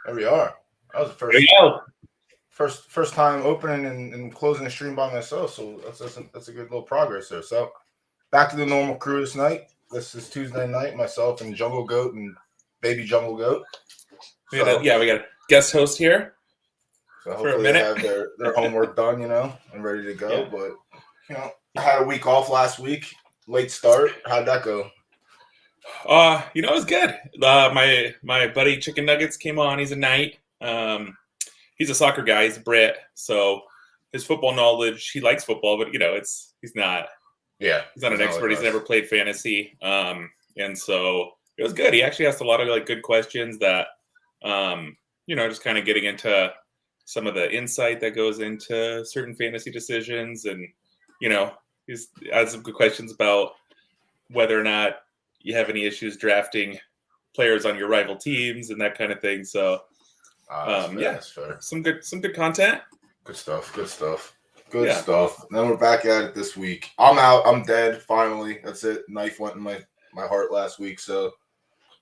There we are. That was the There you go. first time opening and closing the stream by myself, so that's a good little progress there. So back to the normal crew this night. This is Tuesday night. Myself and Jungelgoat and baby Jungelgoat. We got a guest host here. So hopefully they have their homework done, and ready to go. Yeah. But I had a week off last week. Late start. How'd that go? It was good. My buddy Chicken Nuggets came on. He's a Knight. He's a soccer guy. He's a Brit, so his football knowledge. He likes football, but he's not. Yeah, he's not an expert. He's never played fantasy, and so it was good. He actually asked a lot of good questions that, just kind of getting into some of the insight that goes into certain fantasy decisions, and he's asked some good questions about whether or not you have any issues drafting players on your rival teams and that kind of thing. So, that's fair. Some good content. Good stuff. Good stuff. And then we're back at it this week. I'm out. I'm dead. Finally, that's it. Knife went in my heart last week, so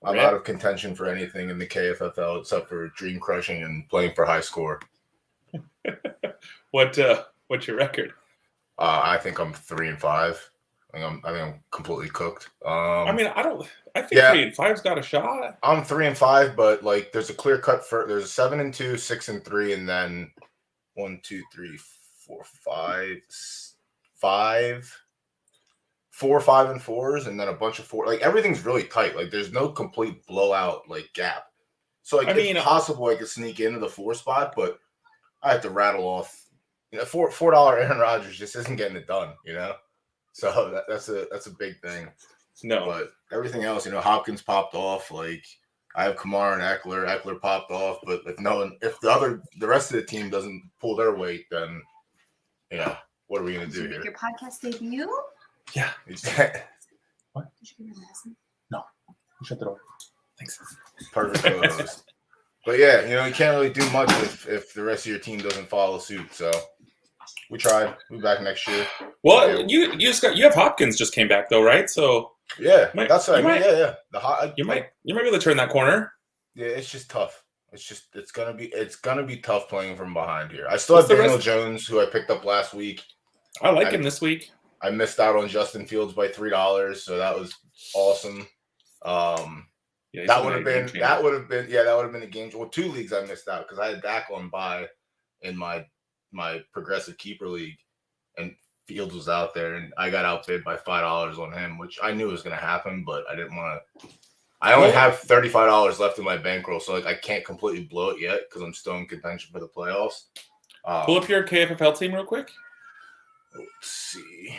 I'm out of contention for anything in the KFFL except for dream crushing and playing for high score. What's your record? I think I'm 3-5. I think I'm completely cooked. I think 3-5's got a shot. I'm 3-5, but there's a clear cut for there's 7-2, 6-3, and then 1, 2, 3, 4, 5, 4, 5, and 4s, and then a bunch of 4. Everything's really tight. There's no complete blowout gap. So it's possible I could sneak into the 4 spot, but I have to rattle off. $4 Aaron Rodgers just isn't getting it done. So that's a big thing. No, but everything else, Hopkins popped off. I have Kamara and Eckler. Eckler popped off, but if the rest of the team doesn't pull their weight, then what are we gonna do here? Your podcast debut? Yeah. What? Did you give me a lesson? No. You shut the door. Thanks. Perfect co-host. But you can't really do much if the rest of your team doesn't follow suit. So we tried. We'll be back next year. Well, you have Hopkins just came back though, right? So that's what I mean. Yeah. You might be able to turn that corner. Yeah, it's just tough. It's gonna be tough playing from behind here. I still have Daniel Jones, who I picked up last week. I like him this week. I missed out on Justin Fields by $3, so that was awesome. That would have been a game. Well, 2 leagues I missed out because I had Dak on bye in my progressive keeper league, and Fields was out there, and I got outbid by $5 on him, which I knew was going to happen, but I didn't want to. I only have $35 left in my bankroll, so I can't completely blow it yet because I'm still in contention for the playoffs. Pull up your KFFL team real quick. Let's see.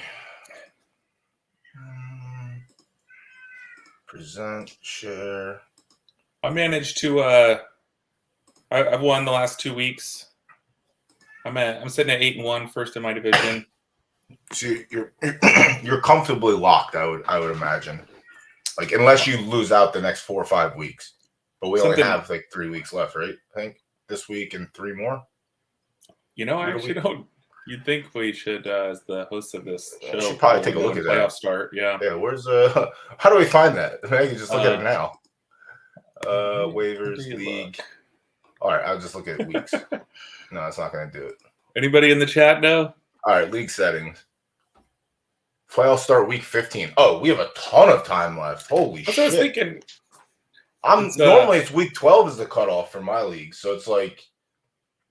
Present, share. I managed to. I've won the last 2 weeks. I'm sitting at 8-1, first in my division. So you're comfortably locked. I would imagine, unless you lose out the next 4 or 5 weeks. But we only have 3 weeks left, right? I think this week and 3 more. I actually don't. You'd think we should, as the host of this show, should probably take a look at that. Playoff start, yeah. Yeah, where's how do we find that? I can just look at it now. Waivers, league. All right, I'll just look at weeks. No, it's not going to do it. Anybody in the chat know? All right, league settings. Playoffs start week 15. Oh, we have a ton of time left. Holy shit. That's what I was thinking. Normally it's week 12 is the cutoff for my league, so it's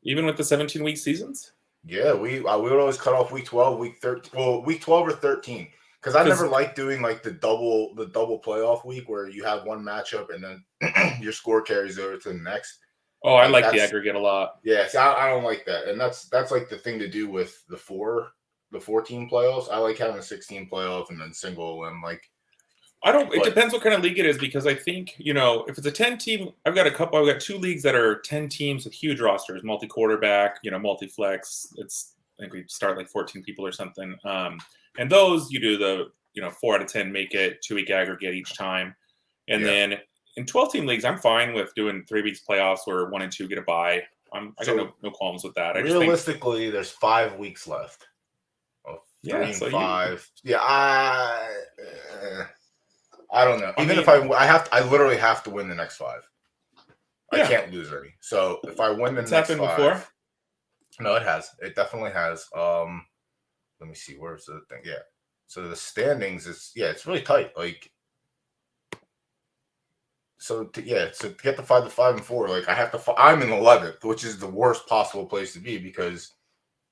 even with the 17-week seasons? Yeah, we would always cut off week 12, week 13. Well, week 12 or 13. Because I never liked doing the double playoff week where you have one matchup and then your score carries over to the next. Oh, I like the aggregate a lot. Yeah, see, I don't like that. And that's the thing to do with the the 14 playoffs. I like having a 16 playoff and then single and like. It depends what kind of league it is, because I think, if it's a 10-team, I've got 2 leagues that are 10 teams with huge rosters, multi-quarterback, multi-flex. I think we start like 14 people or something. And those you do the, 4 out of 10 make it 2-week aggregate each time. And then in 12-team leagues, I'm fine with doing 3 weeks playoffs where 1 and 2 get a bye. I got no qualms with that. Realistically, there's 5 weeks left. 3 and 5. I don't know. Even if I literally have to win the next 5. I can't lose any. So if I win the next 5, happened before. No, it has. It definitely has. Let me see. Where's the thing? Yeah. So the standings it's really tight. Like, so to get the 5 and 4, like I have to. I'm in 11th, which is the worst possible place to be because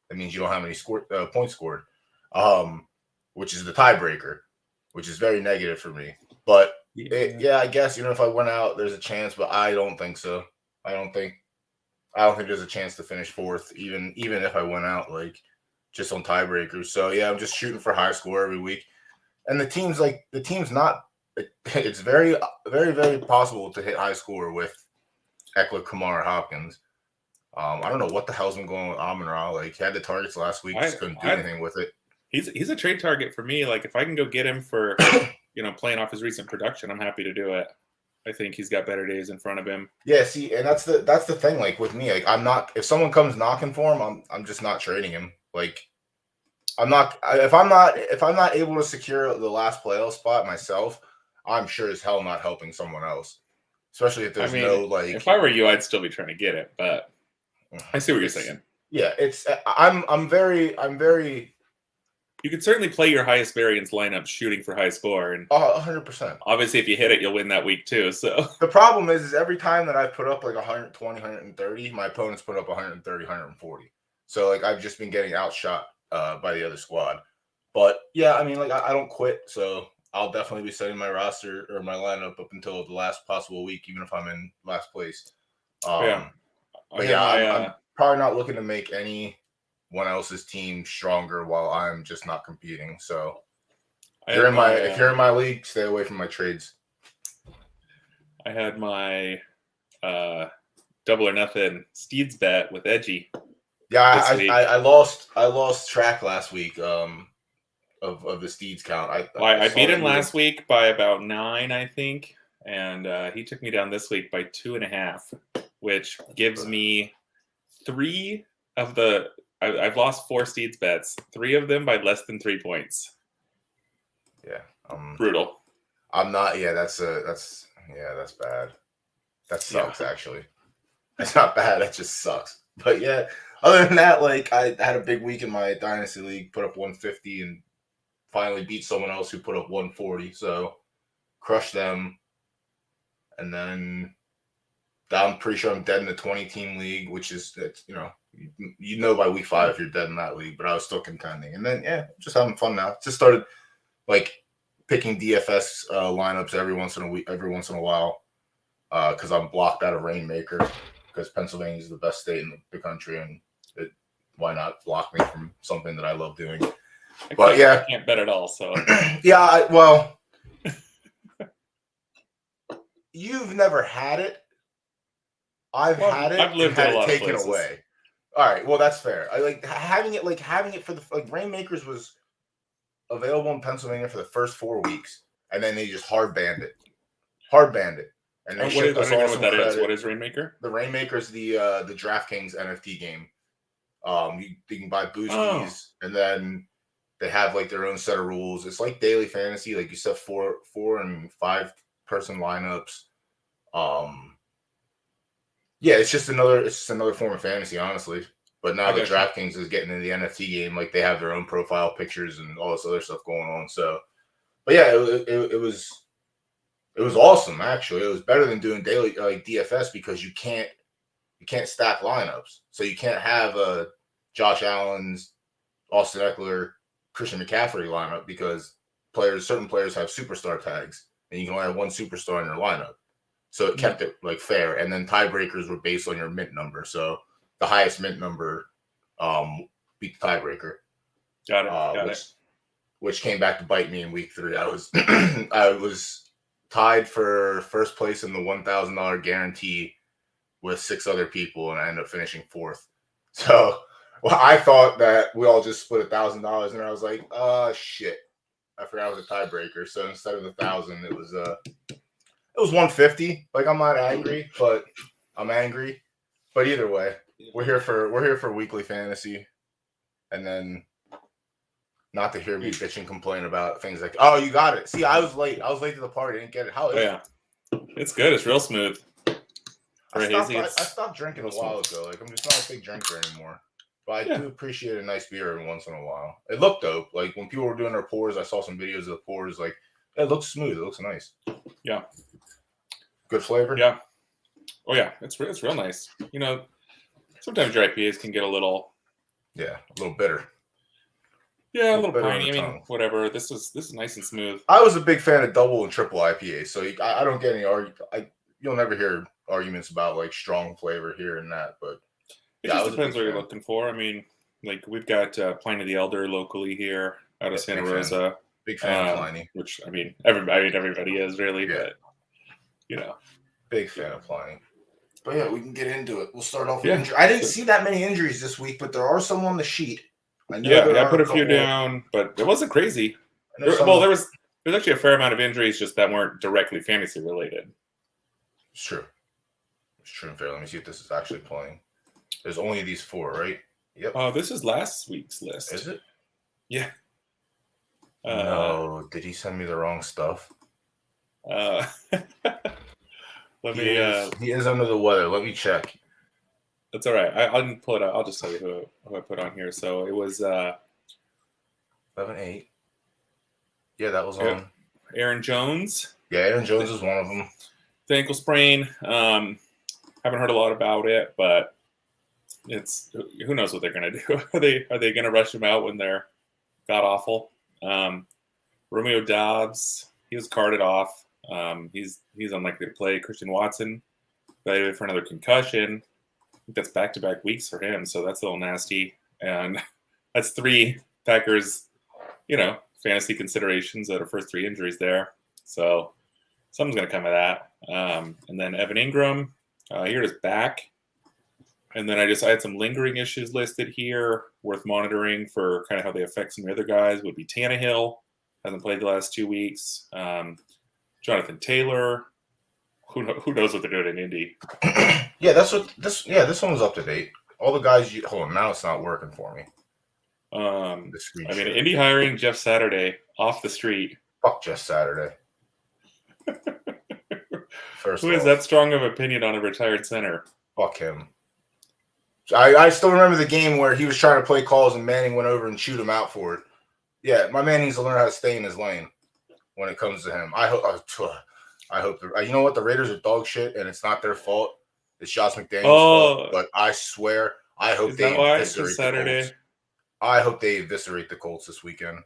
that means you don't have any points scored, which is the tiebreaker, which is very negative for me. But I guess if I went out, there's a chance, but I don't think so. I don't think there's a chance to finish 4th, even if I went out like just on tiebreakers. So I'm just shooting for high score every week, and the team's not. It's very, very, very possible to hit high score with Eckler, Kamara, Hopkins. I don't know what the hell's been going on with Amon-Ra. Like, he had the targets last week, just couldn't do anything with it. He's a trade target for me. Like, if I can go get him for playing off his recent production, I'm happy to do it. I think he's got better days in front of him. Yeah, see, and that's the thing. Like with me, like I'm not. If someone comes knocking for him, I'm just not trading him. Like if I'm not able to secure the last playoff spot myself, I'm sure as hell not helping someone else. Especially if there's no like. If I were you, I'd still be trying to get it, but I see what you're saying. Yeah, I'm very. You could certainly play your highest variance lineup shooting for high score, and 100%. Obviously, if you hit it, you'll win that week too. So the problem is every time that I put up like 120, 130, my opponents put up 130, 140. So like I've just been getting outshot by the other squad. But yeah, I mean, like I don't quit, so I'll definitely be setting my roster or my lineup up until the last possible week, even if I'm in last place. I'm probably not looking to make anyone else's team stronger while I'm just not competing. So if you're in my league, stay away from my trades. I had my double or nothing Steeds bet with Edgy. Yeah, I lost track last week of the Steeds count. I beat him last week by about 9, I think, and he took me down this week by 2.5, which gives me 3 of the. I've lost 4 Steeds bets, 3 of them by less than 3 points. Yeah, brutal. I'm not. Yeah, that's bad. That sucks. Actually, it's not bad. That just sucks. But yeah, other than that, like I had a big week in my dynasty league, put up 150, and finally beat someone else who put up 140. So crushed them, and then I'm pretty sure I'm dead in the 20-team league, which is by week 5 if you're dead in that league. But I was still contending, and then just having fun now. Just started like picking DFS lineups every once in a while because I'm blocked out of Rainmaker because Pennsylvania is the best state in the country, and why not block me from something that I love doing? I can't bet at all. So you've never had it. I've had it. I've lived in a lot of taken places. away. All right, well that's fair. I like having it. Like having it for the Rainmakers was available in Pennsylvania for the first 4 weeks, and then they just hard banned it. And they shipped us all some credit. What is Rainmaker? The Rainmaker is the DraftKings NFT game. You can buy boosties, and then they have like their own set of rules. It's like daily fantasy. Like you set 4 and 5 person lineups. It's just another form of fantasy, honestly. But now that DraftKings is getting in the NFT game, like they have their own profile pictures and all this other stuff going on. So, but yeah, it was awesome. Actually, it was better than doing daily like DFS because you can't stack lineups. So you can't have a Josh Allen's, Austin Eckler, Christian McCaffrey lineup because certain players have superstar tags, and you can only have one superstar in your lineup. So it kept it like fair, and then tiebreakers were based on your mint number. So the highest mint number beat the tiebreaker. Got it. Which came back to bite me in week 3. I was tied for first place in the $1,000 guarantee with 6 other people, and I ended up finishing 4th. So, well, I thought that we all just split $1,000, and I was like, shit, I forgot it was a tiebreaker. So instead of 1,000, it was 150. Like, I'm not angry, but I'm angry. But either way, we're here for weekly fantasy, and then not to hear me bitch and complain about things like, oh, you got it. See, I was late to the party. I didn't get it. How is it? It's good. It's real smooth. I stopped drinking a while ago. Like, I'm just not a big drinker anymore. But I do appreciate a nice beer every once in a while. It looked dope. Like, when people were doing their pours, I saw some videos of the pours. Like, it looks smooth. It looks nice. Yeah. Good flavor? Yeah. Oh, yeah. It's real nice. You know, sometimes your IPAs can get a little... Yeah, a little bitter. Yeah, a little piney. I mean, whatever. This is nice and smooth. I was a big fan of double and triple IPAs, so I don't get any you'll never hear arguments about like strong flavor here and that, but it just depends what you're looking for. I mean, like we've got Pliny the Elder locally here out of Santa Rosa. Big fan of Pliny, which I mean everybody is really, but you know, big fan of Pliny. But yeah, we can get into it. We'll start off with injury. I didn't see that many injuries this week, but there are some on the sheet. I put a few down, but it wasn't crazy. There's actually a fair amount of injuries just that weren't directly fantasy related. It's true. It's true and fair. Let me see if this is actually playing. There's only these 4, right? Yep. Oh, this is last week's list. Is it? Yeah. No, did he send me the wrong stuff? He is under the weather. Let me check. That's all right. I can pull it out. I'll just tell you who I put on here. So it was 11-8. Yeah, that was on. Aaron Jones. Yeah, Aaron Jones is one of them. The ankle sprain. Haven't heard a lot about it, but it's who knows what they're gonna do. Are they gonna rush him out when they're god awful? Romeo Dobbs, he was carted off. He's unlikely to play. Christian Watson evaluated for another concussion. I think that's back-to-back weeks for him, so that's a little nasty. And that's 3 Packers, fantasy considerations that are first 3 injuries there. So something's going to come of that. And then Evan Ingram, here is back. And then I had some lingering issues listed here, worth monitoring for kind of how they affect some of the other guys. Would be Tannehill, hasn't played the last 2 weeks. Jonathan Taylor, who knows what they're doing in Indy. Yeah, this one was up to date. All the guys hold on, now it's not working for me. Indy hiring Jeff Saturday off the street. Fuck Jeff Saturday. Who has that strong of opinion on a retired center? Fuck him. I still remember the game where he was trying to play calls and Manning went over and chewed him out for it. Yeah, my man needs to learn how to stay in his lane when it comes to him. I hope you know what, the Raiders are dog shit and it's not their fault. It's Josh McDaniels' fault. But I swear, I hope they eviscerate the Colts. I hope they eviscerate the Colts this weekend.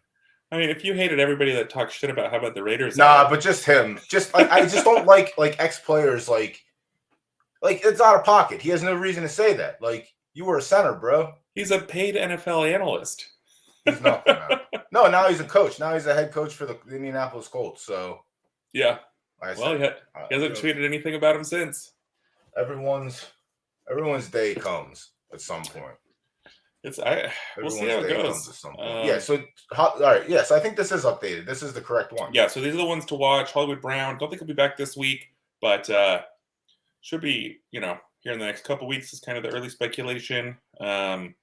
I mean, if you hated everybody that talks shit about how about the Raiders? Nah, but just him. Just like I just don't like ex-players like it's out of pocket. He has no reason to say that. Like, you were a center, bro. He's a paid NFL analyst. He's not now. No, now he's a coach. Now he's a head coach for the Indianapolis Colts. So yeah. He hasn't tweeted anything about him since. Everyone's day comes at some point. We'll see how it goes. All right. Yes, I think this is updated. This is the correct one. Yeah. So these are the ones to watch. Hollywood Brown. Don't think he'll be back this week, but should be. Here in the next couple weeks is kind of the early speculation. I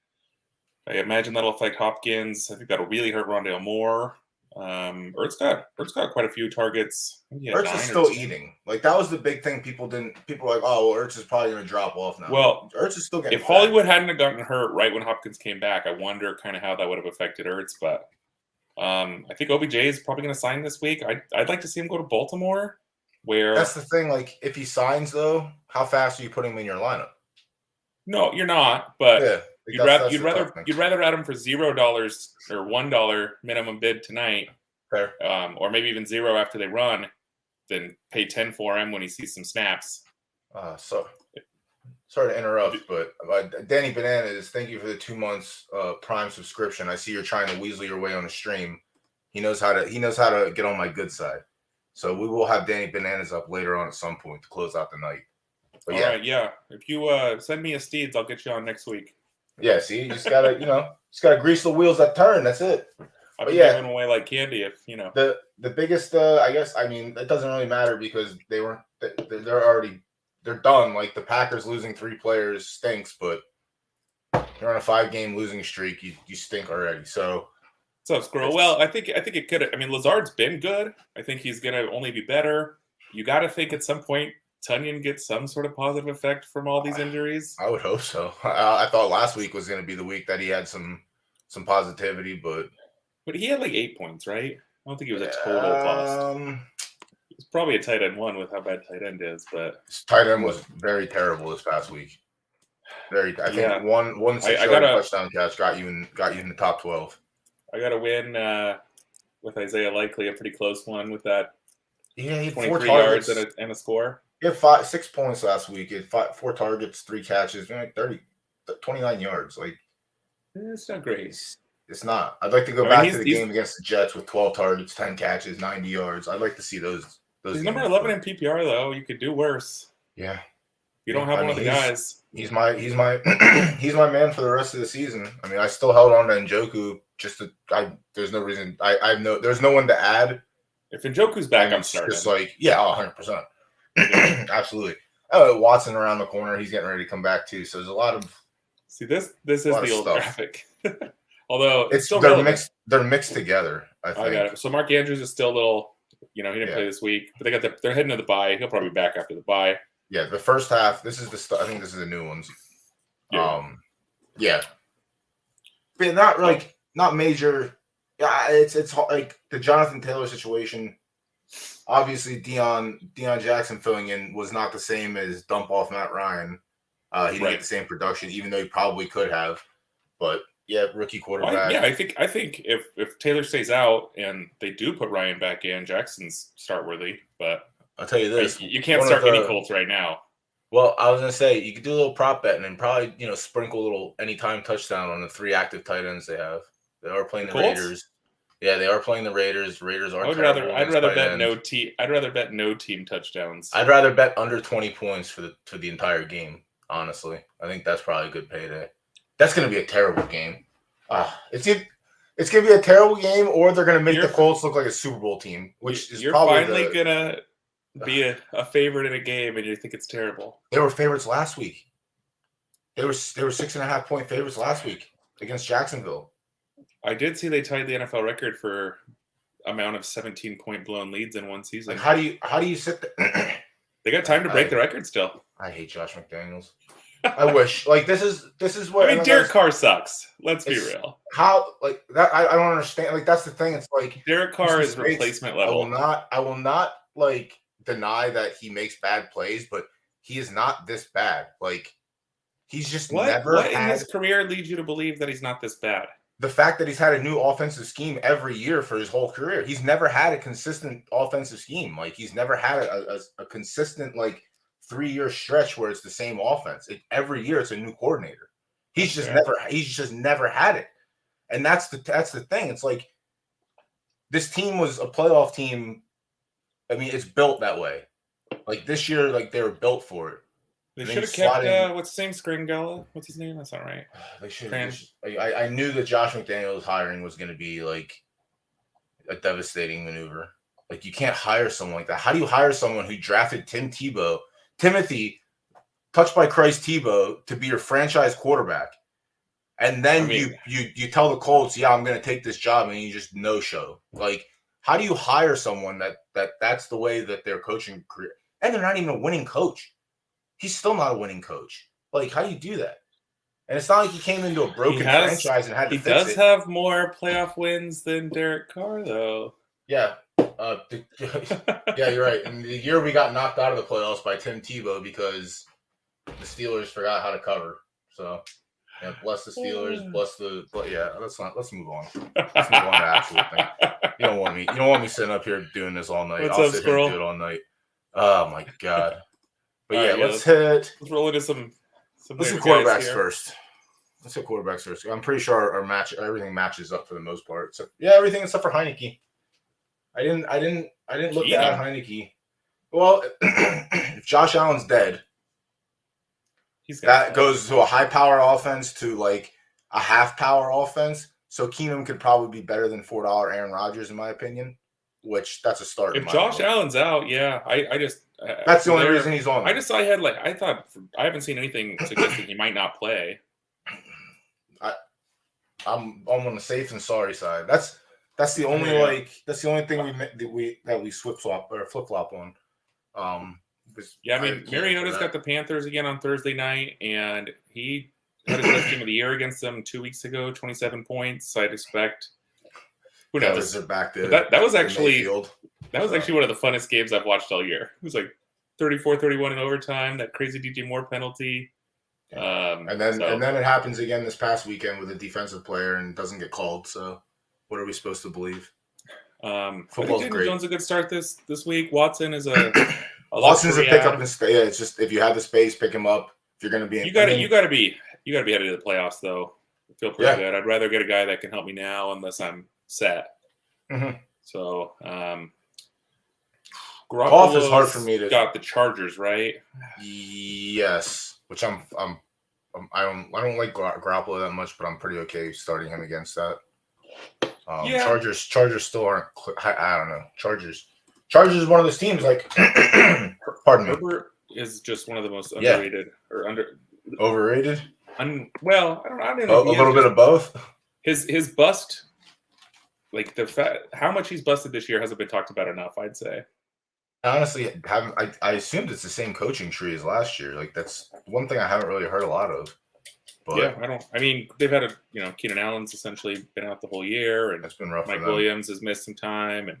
imagine that'll affect Hopkins. I think that'll really hurt Rondale Moore. Ertz got quite a few targets. Ertz is still eating. Like, that was the big thing. People were like, oh, well, Ertz is probably going to drop off now. Well, Ertz is still getting if Hollywood hadn't have gotten hurt right when Hopkins came back, I wonder kind of how that would have affected Ertz. But I think OBJ is probably going to sign this week. I'd like to see him go to Baltimore. Where that's the thing. Like, if he signs, though, how fast are you putting him in your lineup? No, you're not. But yeah, you'd rather add him for $0 or $1 minimum bid tonight, fair, or maybe even 0 after they run, than pay 10 for him when he sees some snaps. sorry to interrupt, but Danny Bananas, thank you for the 2 months Prime subscription. I see you're trying to weasel your way on the stream. He knows how to get on my good side. So we will have Danny Bananas up later on at some point to close out the night. But All right, yeah. If you send me a Steeds, I'll get you on next week. Yeah, see, you just gotta, just gotta grease the wheels that turn. That's it. I'll be giving away like candy if The biggest, I guess, I mean, it doesn't really matter because they're done. Like the Packers losing 3 players stinks, but you're on a 5-game losing streak. You stink already. So. What's up, Squirrel? Well, I think it could. I mean, Lazard's been good. I think he's gonna only be better. You got to think at some point Tunyon gets some sort of positive effect from all these injuries. I would hope so. I thought last week was gonna be the week that he had some positivity, but he had like 8 points, right? I don't think he was a total bust. It's probably a tight end 1 with how bad tight end is, but his tight end was very terrible this past week. I think one 6-yard touchdown catch got you in the top 12. I got a win with Isaiah Likely, a pretty close one with that. Yeah, he had 23 yards and a score. He had 6 points last week. He had 4 targets, 3 catches, 29 yards. Like, it's not great. It's not. I'd like to go back to the game against the Jets with 12 targets, 10 catches, 90 yards. I'd like to see those. He's number 11 in PPR though. You could do worse. Yeah. You don't have one of the guys. He's my he's my man for the rest of the season. I mean, I still held on to Njoku there's no reason there's no one to add. If Njoku's back, I'm starting. Just like 100%. Absolutely. Watson around the corner, he's getting ready to come back too. So there's a lot of this is the old graphic. Although they're mixed together, I think. I got it. So Mark Andrews is still a little, he didn't play this week, but they're heading to the bye. He'll probably be back after the bye. Yeah, the first half. I think this is the new ones. But not major. Yeah, it's like the Jonathan Taylor situation. Obviously, Deion Jackson filling in was not the same as dump off Matt Ryan. He didn't get the same production, even though he probably could have. But yeah, rookie quarterback. Well, I think if Taylor stays out and they do put Ryan back in, Jackson's start worthy. But I'll tell you this: you can't start any Colts right now. Well, I was gonna say you could do a little prop betting and probably sprinkle a little anytime touchdown on the 3 active tight ends they have. They are playing the Raiders. Yeah, they are playing the Raiders. Raiders aren't. I'd rather bet no team. I'd rather bet no team touchdowns. I'd rather bet under 20 points for the entire game. Honestly, I think that's probably a good payday. That's gonna be a terrible game. It's gonna be a terrible game, or they're gonna make the Colts look like a Super Bowl team, which is probably finally gonna be a favorite in a game, and you think it's terrible. They were favorites last week. They were 6.5 point favorites last week against Jacksonville. I did see they tied the NFL record for amount of 17-point blown leads in one season. Like how do you sit there? They got time to break the record still. I hate Josh McDaniels. I wish this is what I mean. Derek Carr sucks. Let's be real. How that? I don't understand. Like that's the thing. It's like Derek Carr is replacement level. I will not deny that he makes bad plays, but he is not this bad. Like he's just never. What in his career leads you to believe that he's not this bad? The fact that he's had a new offensive scheme every year for his whole career. He's never had a consistent offensive scheme. Like he's never had a consistent 3-year stretch where it's the same offense. Every year it's a new coordinator. He's just never had it. And that's the thing. It's like this team was a playoff team. I mean, it's built that way. Like this year, they were built for it. They should have kept what's his name? Scringella? What's his name? That's not right. They should. I knew that Josh McDaniels hiring was going to be a devastating maneuver. Like you can't hire someone like that. How do you hire someone who drafted Timothy, touched by Christ Tebow, to be your franchise quarterback, and then you tell the Colts, yeah, I'm going to take this job, and you just no show. Like, how do you hire someone that's the way that they're coaching career, and they're not even a winning coach? He's still not a winning coach. Like, how do you do that? And it's not like he came into a broken franchise and had to fix it. He does have more playoff wins than Derek Carr, though. Yeah. Yeah, you're right. And the year we got knocked out of the playoffs by Tim Tebow because the Steelers forgot how to cover. So, yeah, bless the Steelers. Let's move on. Let's move on to actual thing. You don't want me sitting up here doing this all night. I'll sit here and do it all night. Oh my God. But let's roll into some Let's do quarterbacks first. I'm pretty sure everything matches up for the most part. So yeah, everything except for Heineke. I didn't look to add Heineke. Well, if Josh Allen's dead, that goes to a high power offense to like a half power offense. So Keenum could probably be better than $4 Aaron Rodgers, in my opinion. Which that's a start. If Josh Allen's out, yeah, I just that's the only reason he's on. I haven't seen anything suggesting he might not play. I'm on the safe and sorry side. That's the only thing we flip flop on. I mean, Mariota's got the Panthers again on Thursday night, and he had his best game of the year against them 2 weeks ago, 27 points. I'd expect. Who knows? Back there. That was actually one of the funnest games I've watched all year. It was like 34-31 in overtime. That crazy DJ Moore penalty. And then it happens again this past weekend with a defensive player and doesn't get called. So what are we supposed to believe? Football's great. Jones a good start this week. Watson is Watson's a pickup in space. Yeah, it's just if you have the space, pick him up. If you're going to be, you got to be headed to the playoffs though. I feel pretty good. I'd rather get a guy that can help me now unless I'm set. Mm-hmm. So, Goff is hard for me to. Got the Chargers right. Yes, which I don't like Garoppolo that much, but I'm pretty okay starting him against that. Chargers still aren't. I don't know. Chargers is one of those teams like. Pardon me. Herbert is just one of the most underrated or overrated. Well, I don't know. A little bit of both. His bust, like how much he's busted this year hasn't been talked about enough. I'd say. Honestly, I assumed it's the same coaching tree as last year. Like that's one thing I haven't really heard a lot of. But yeah, I mean, they've had Keenan Allen's essentially been out the whole year, and it's been rough. Mike Williams has missed some time, and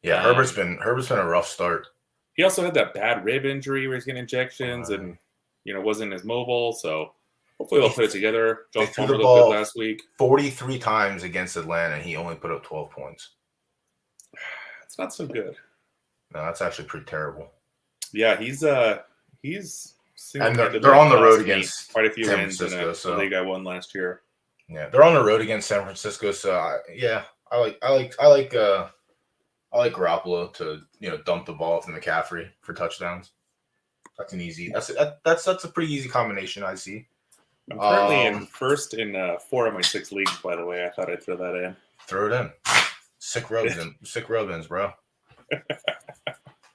Herbert's been a rough start. He also had that bad rib injury where he's getting injections, and wasn't as mobile. So hopefully they'll put it together. They threw the ball last week 43 times against Atlanta, and he only put up 12 points. It's not so good. No, that's actually pretty terrible. Yeah, he's and they're on the road against quite a few San wins in Francisco, the league I won last year. Yeah, they're on the road against San Francisco, so I like Garoppolo to dump the ball to McCaffrey for touchdowns. That's an easy. That's a pretty easy combination. I see. I'm currently in first in 4 of my 6 leagues. By the way, I thought I'd throw that in. Throw it in. Sick rub-ins, bro.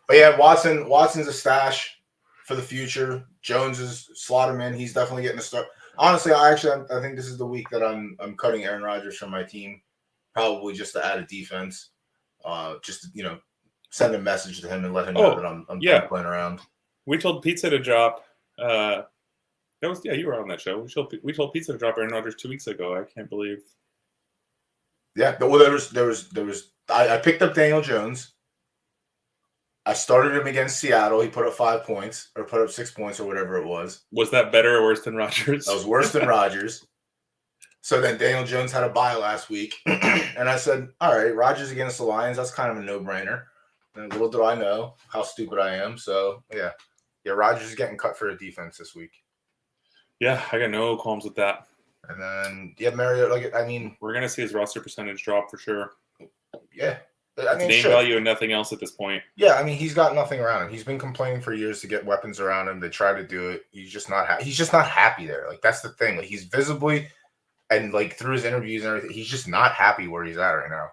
But yeah, Watson's a stash for the future. Jones is slot him in. He's definitely getting a start. Honestly, I think this is the week that I'm cutting Aaron Rodgers from my team, probably just to add a defense. Just to, send a message to him and let him know that I'm done playing around. We told Pizza to drop. You were on that show. We told Pizza to drop Aaron Rodgers 2 weeks ago. I can't believe. Yeah, well, there was. I picked up Daniel Jones. I started him against Seattle. He put up 5 points, or put up 6 points, or whatever it was. Was that better or worse than Rodgers? That was worse than Rodgers. So then Daniel Jones had a bye last week, and I said, "All right, Rodgers against the Lions. That's kind of a no-brainer." And little do I know how stupid I am. So yeah, Rodgers is getting cut for a defense this week. Yeah, I got no qualms with that. And then Mariota. We're gonna see his roster percentage drop for sure. Yeah. Name value and nothing else at this point. Yeah, he's got nothing around him. He's been complaining for years to get weapons around him. They try to do it. He's just not happy there. Like that's the thing. Like he's visibly and like through his interviews and everything, he's just not happy where he's at right now.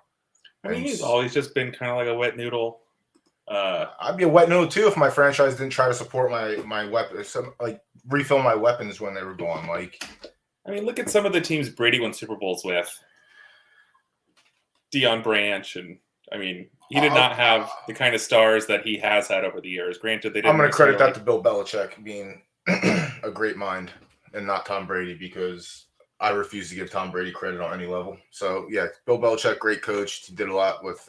He's always just been kind of like a wet noodle. I'd be a wet noodle too if my franchise didn't try to support my weapons, refill my weapons when they were gone. Like, look at some of the teams Brady won Super Bowls with. Deion Branch and. He did not have the kind of stars that he has had over the years. Granted, they didn't. I'm going to credit that to Bill Belichick being a great mind and not Tom Brady, because I refuse to give Tom Brady credit on any level. So yeah, Bill Belichick, great coach. He did a lot with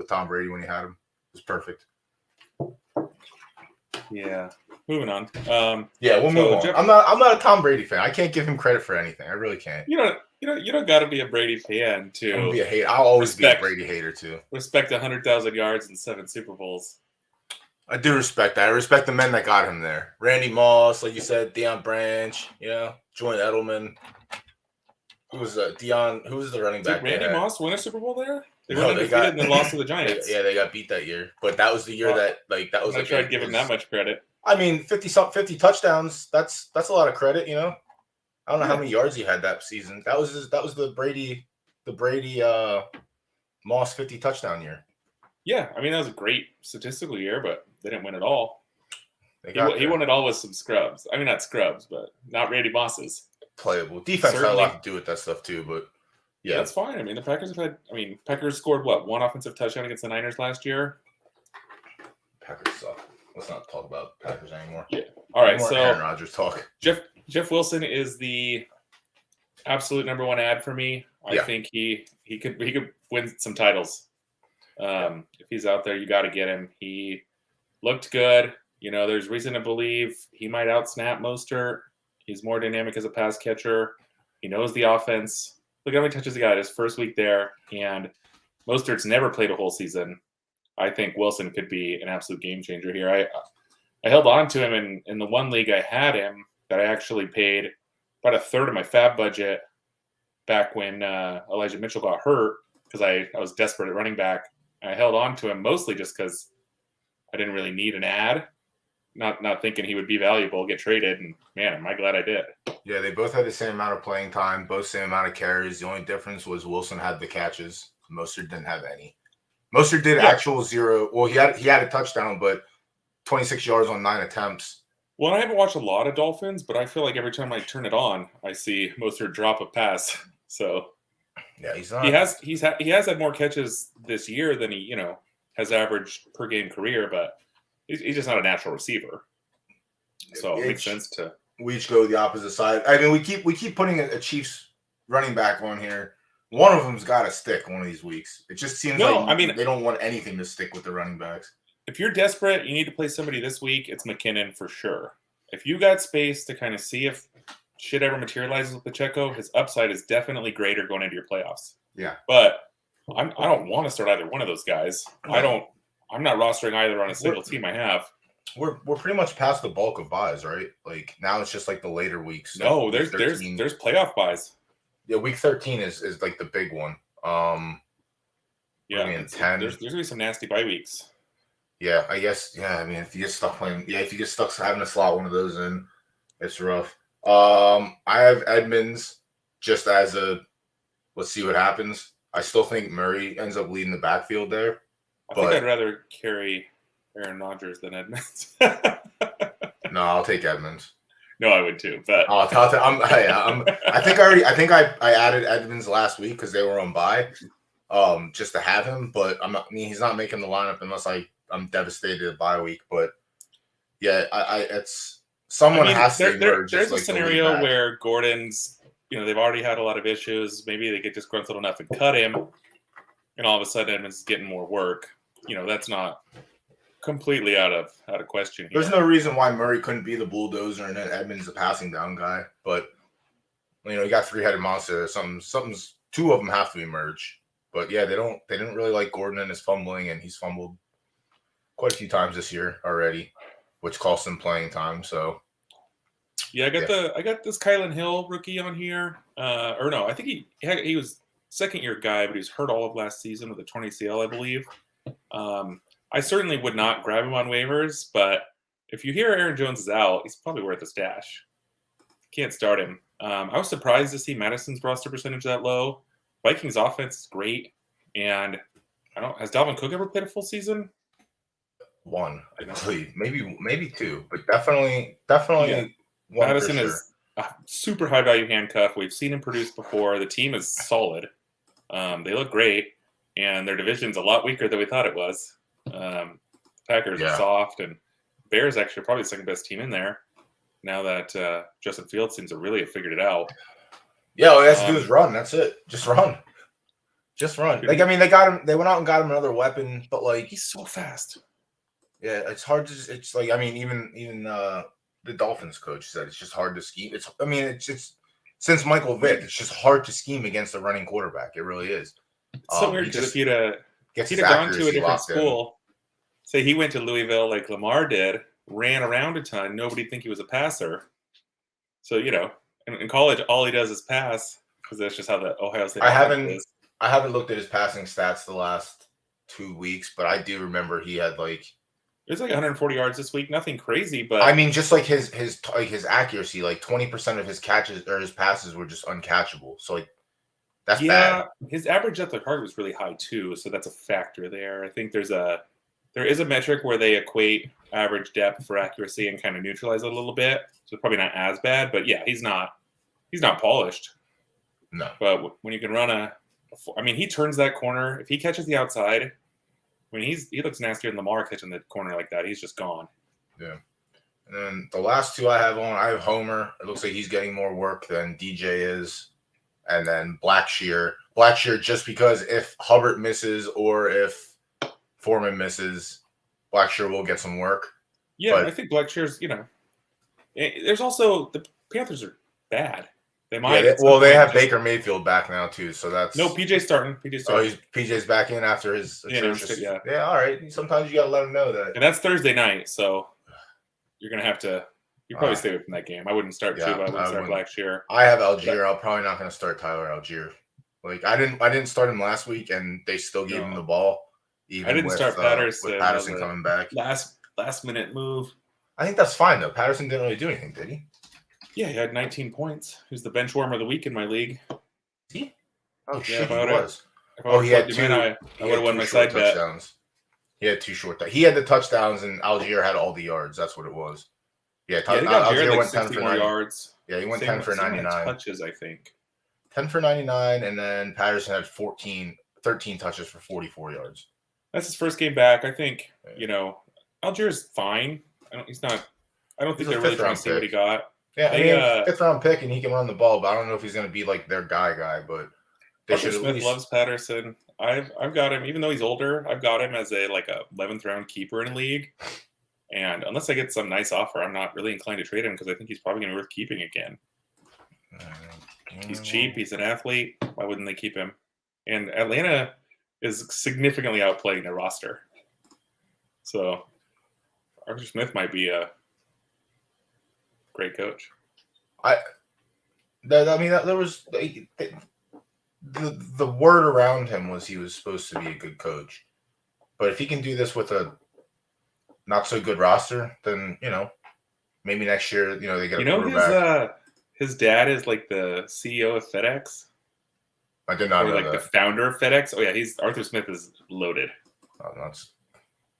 Tom Brady when he had him. It was perfect. Yeah. Moving on. We'll move on. I'm not a Tom Brady fan. I can't give him credit for anything. I really can't. You don't got to be a Brady fan to. I'm gonna be a hater. I'll always be a Brady hater too. Respect 100,000 yards and 7 Super Bowls. I do respect that. I respect the men that got him there. Randy Moss, like you said, Deion Branch, Julian Edelman. Who was Deion? Who was the running back? Did Randy Moss win a Super Bowl there? They No, went undefeated and then lost to the Giants. They got beat that year. But that was the year that was. I'm not sure I'd give him that much credit. I mean, 50 touchdowns. That's a lot of credit, I don't know how many yards he had that season. That was the Brady Moss 50 touchdown year. Yeah, I mean that was a great statistical year, but they didn't win it all. He won it all with some scrubs. I mean, not scrubs, but not Randy Moss's. Playable defense had a lot to do with that stuff too, but yeah, that's fine. I mean, the Packers Packers scored one offensive touchdown against the Niners last year. Packers suck. Let's not talk about Packers anymore. Yeah. All right. So Aaron Rodgers talk. Jeff Wilson is the absolute number one ad for me. I think he could win some titles. If he's out there, you got to get him. He looked good. There's reason to believe he might outsnap Mostert. He's more dynamic as a pass catcher. He knows the offense. Look how many touches he got his first week there. And Mostert's never played a whole season. I think Wilson could be an absolute game changer here. I held on to him in the one league I had him that I actually paid about a third of my fab budget back when Elijah Mitchell got hurt because I was desperate at running back. I held on to him mostly just because I didn't really need an ad, not thinking he would be valuable, get traded, and man, am I glad I did. Yeah, they both had the same amount of playing time, both same amount of carries. The only difference was Wilson had the catches. Mostert didn't have any. Mostert did actual zero. Well, he had a touchdown, but 26 yards on 9 attempts. Well, I haven't watched a lot of Dolphins, but I feel like every time I turn it on, I see Mostert drop a pass. So yeah, he's not. He has had more catches this year than he has averaged per game career, but he's just not a natural receiver. So it makes sense to. We each go the opposite side. I mean, we keep putting a Chiefs running back on here. One of them's got to stick one of these weeks. It just seems they don't want anything to stick with the running backs. If you're desperate, you need to play somebody this week. It's McKinnon for sure. If you got space to kind of see if shit ever materializes with Pacheco, his upside is definitely greater going into your playoffs. Yeah, but I don't want to start either one of those guys. I'm not rostering either on a single team I have. We're pretty much past the bulk of buys, right? Like now it's just like the later weeks. No, there's playoff buys. Yeah, week 13 is like the big one. Yeah, 10. There's gonna be some nasty bye weeks. Yeah, I guess. Yeah, I mean, if you get stuck having to slot one of those in, it's rough. I have Edmonds just as let's see what happens. I still think Murray ends up leading the backfield there. I think I'd rather carry Aaron Rodgers than Edmonds. No, I'll take Edmonds. No, I would too. But I think I added Edmonds last week because they were on bye, just to have him. But he's not making the lineup unless I'm devastated at bye week. But yeah, it's someone has to emerge. There's a scenario where Gordon's, they've already had a lot of issues. Maybe they get disgruntled enough and cut him, and all of a sudden Edmonds is getting more work. That's not completely out of question here. There's no reason why Murray couldn't be the bulldozer and then Edmonds the passing down guy. But you got three-headed monster. Something's two of them have to emerge. But yeah, they didn't really like Gordon and his fumbling, and he's fumbled quite a few times this year already, which cost him playing time. So yeah, I got this Kylan Hill rookie on here. Or no, I think he was second-year guy, but he was hurt all of last season with a torn ACL, I believe. I certainly would not grab him on waivers, but if you hear Aaron Jones is out, he's probably worth a stash. Can't start him. I was surprised to see Madison's roster percentage that low. Vikings offense is great, and has Dalvin Cook ever played a full season? One, I believe, maybe two, but definitely one. Madison is a super high value handcuff. We've seen him produce before. The team is solid. They look great, and their division's a lot weaker than we thought it was. Packers are soft, and Bears actually are probably the second best team in there now that Justin Fields seems to really have figured it out. Yeah, all he has to do is run. That's it. Just run. Like, I mean, they got him. They went out and got him another weapon, but like he's so fast. Yeah, it's hard to. It's like, I mean, even the Dolphins coach said it's just hard to scheme. It's since Michael Vick, it's just hard to scheme against a running quarterback. It really is. It's so weird because if he'd have gone to a different school, say he went to Louisville like Lamar did, ran around a ton, nobody'd think he was a passer. So, in college, all he does is pass because that's just how the Ohio State offense is. I haven't looked at his passing stats the last 2 weeks, but I do remember he had like it was like 140 yards this week. Nothing crazy, but I mean, just like his accuracy, like 20% of his catches or his passes were just uncatchable. So like that's bad. His average depth of target was really high too, so that's a factor there. I think there is a metric where they equate average depth for accuracy and kind of neutralize it a little bit. So it's probably not as bad, but yeah, he's not polished. No. But when you can run he turns that corner. If he catches the outside, he looks nastier than Lamar catching the corner like that. He's just gone. Yeah. And then the last two I have Homer. It looks like he's getting more work than DJ is. And then Blackshear just because if Hubbard misses or if Foreman misses, Blackshear will get some work. Yeah, I think Blackshear's, there's also the Panthers are bad. They might. Yeah, they have Baker Mayfield back now too, so that's no PJ's starting. PJ's back in after his atrocious. Yeah, all right. Sometimes you gotta let him know that. And that's Thursday night, so you're gonna have to. You probably stay away from that game. I wouldn't start Chuba. I wouldn't start Blackshear. I have Algier. I'm probably not gonna start Tyler Algier. Like I didn't start him last week, and they still gave him the ball. I didn't start Patterson. With Patterson coming back. Last minute move. I think that's fine though. Patterson didn't really do anything, did he? Yeah, he had 19 points. He was the bench warmer of the week in my league. He? Oh shit, he was. He had two. I would have won my side bet. He had two short. He had the touchdowns, and Algier had all the yards. That's what it was. Yeah, Algier went 10 for 90 yards. Yeah, he went 10 for 99 touches. I think 10 for 99, and then Patterson had 13 touches for 44 yards. That's his first game back. I think Algier's fine. I don't think they're really trying to see what he got. Yeah, fifth round pick, and he can run the ball, but I don't know if he's going to be like their guy. But they should at least. Loves Patterson. I've got him, even though he's older. I've got him as a 11th round keeper in a league. And unless I get some nice offer, I'm not really inclined to trade him because I think he's probably going to be worth keeping again. He's cheap. He's an athlete. Why wouldn't they keep him? And Atlanta is significantly outplaying their roster. So Arthur Smith might be a great coach. There was the word around him was he was supposed to be a good coach. But if he can do this with a not so good roster, then maybe next year they get a quarterback. His dad is like the CEO of FedEx. I did not know that. The founder of FedEx. Oh yeah, Arthur Smith is loaded. Oh, that's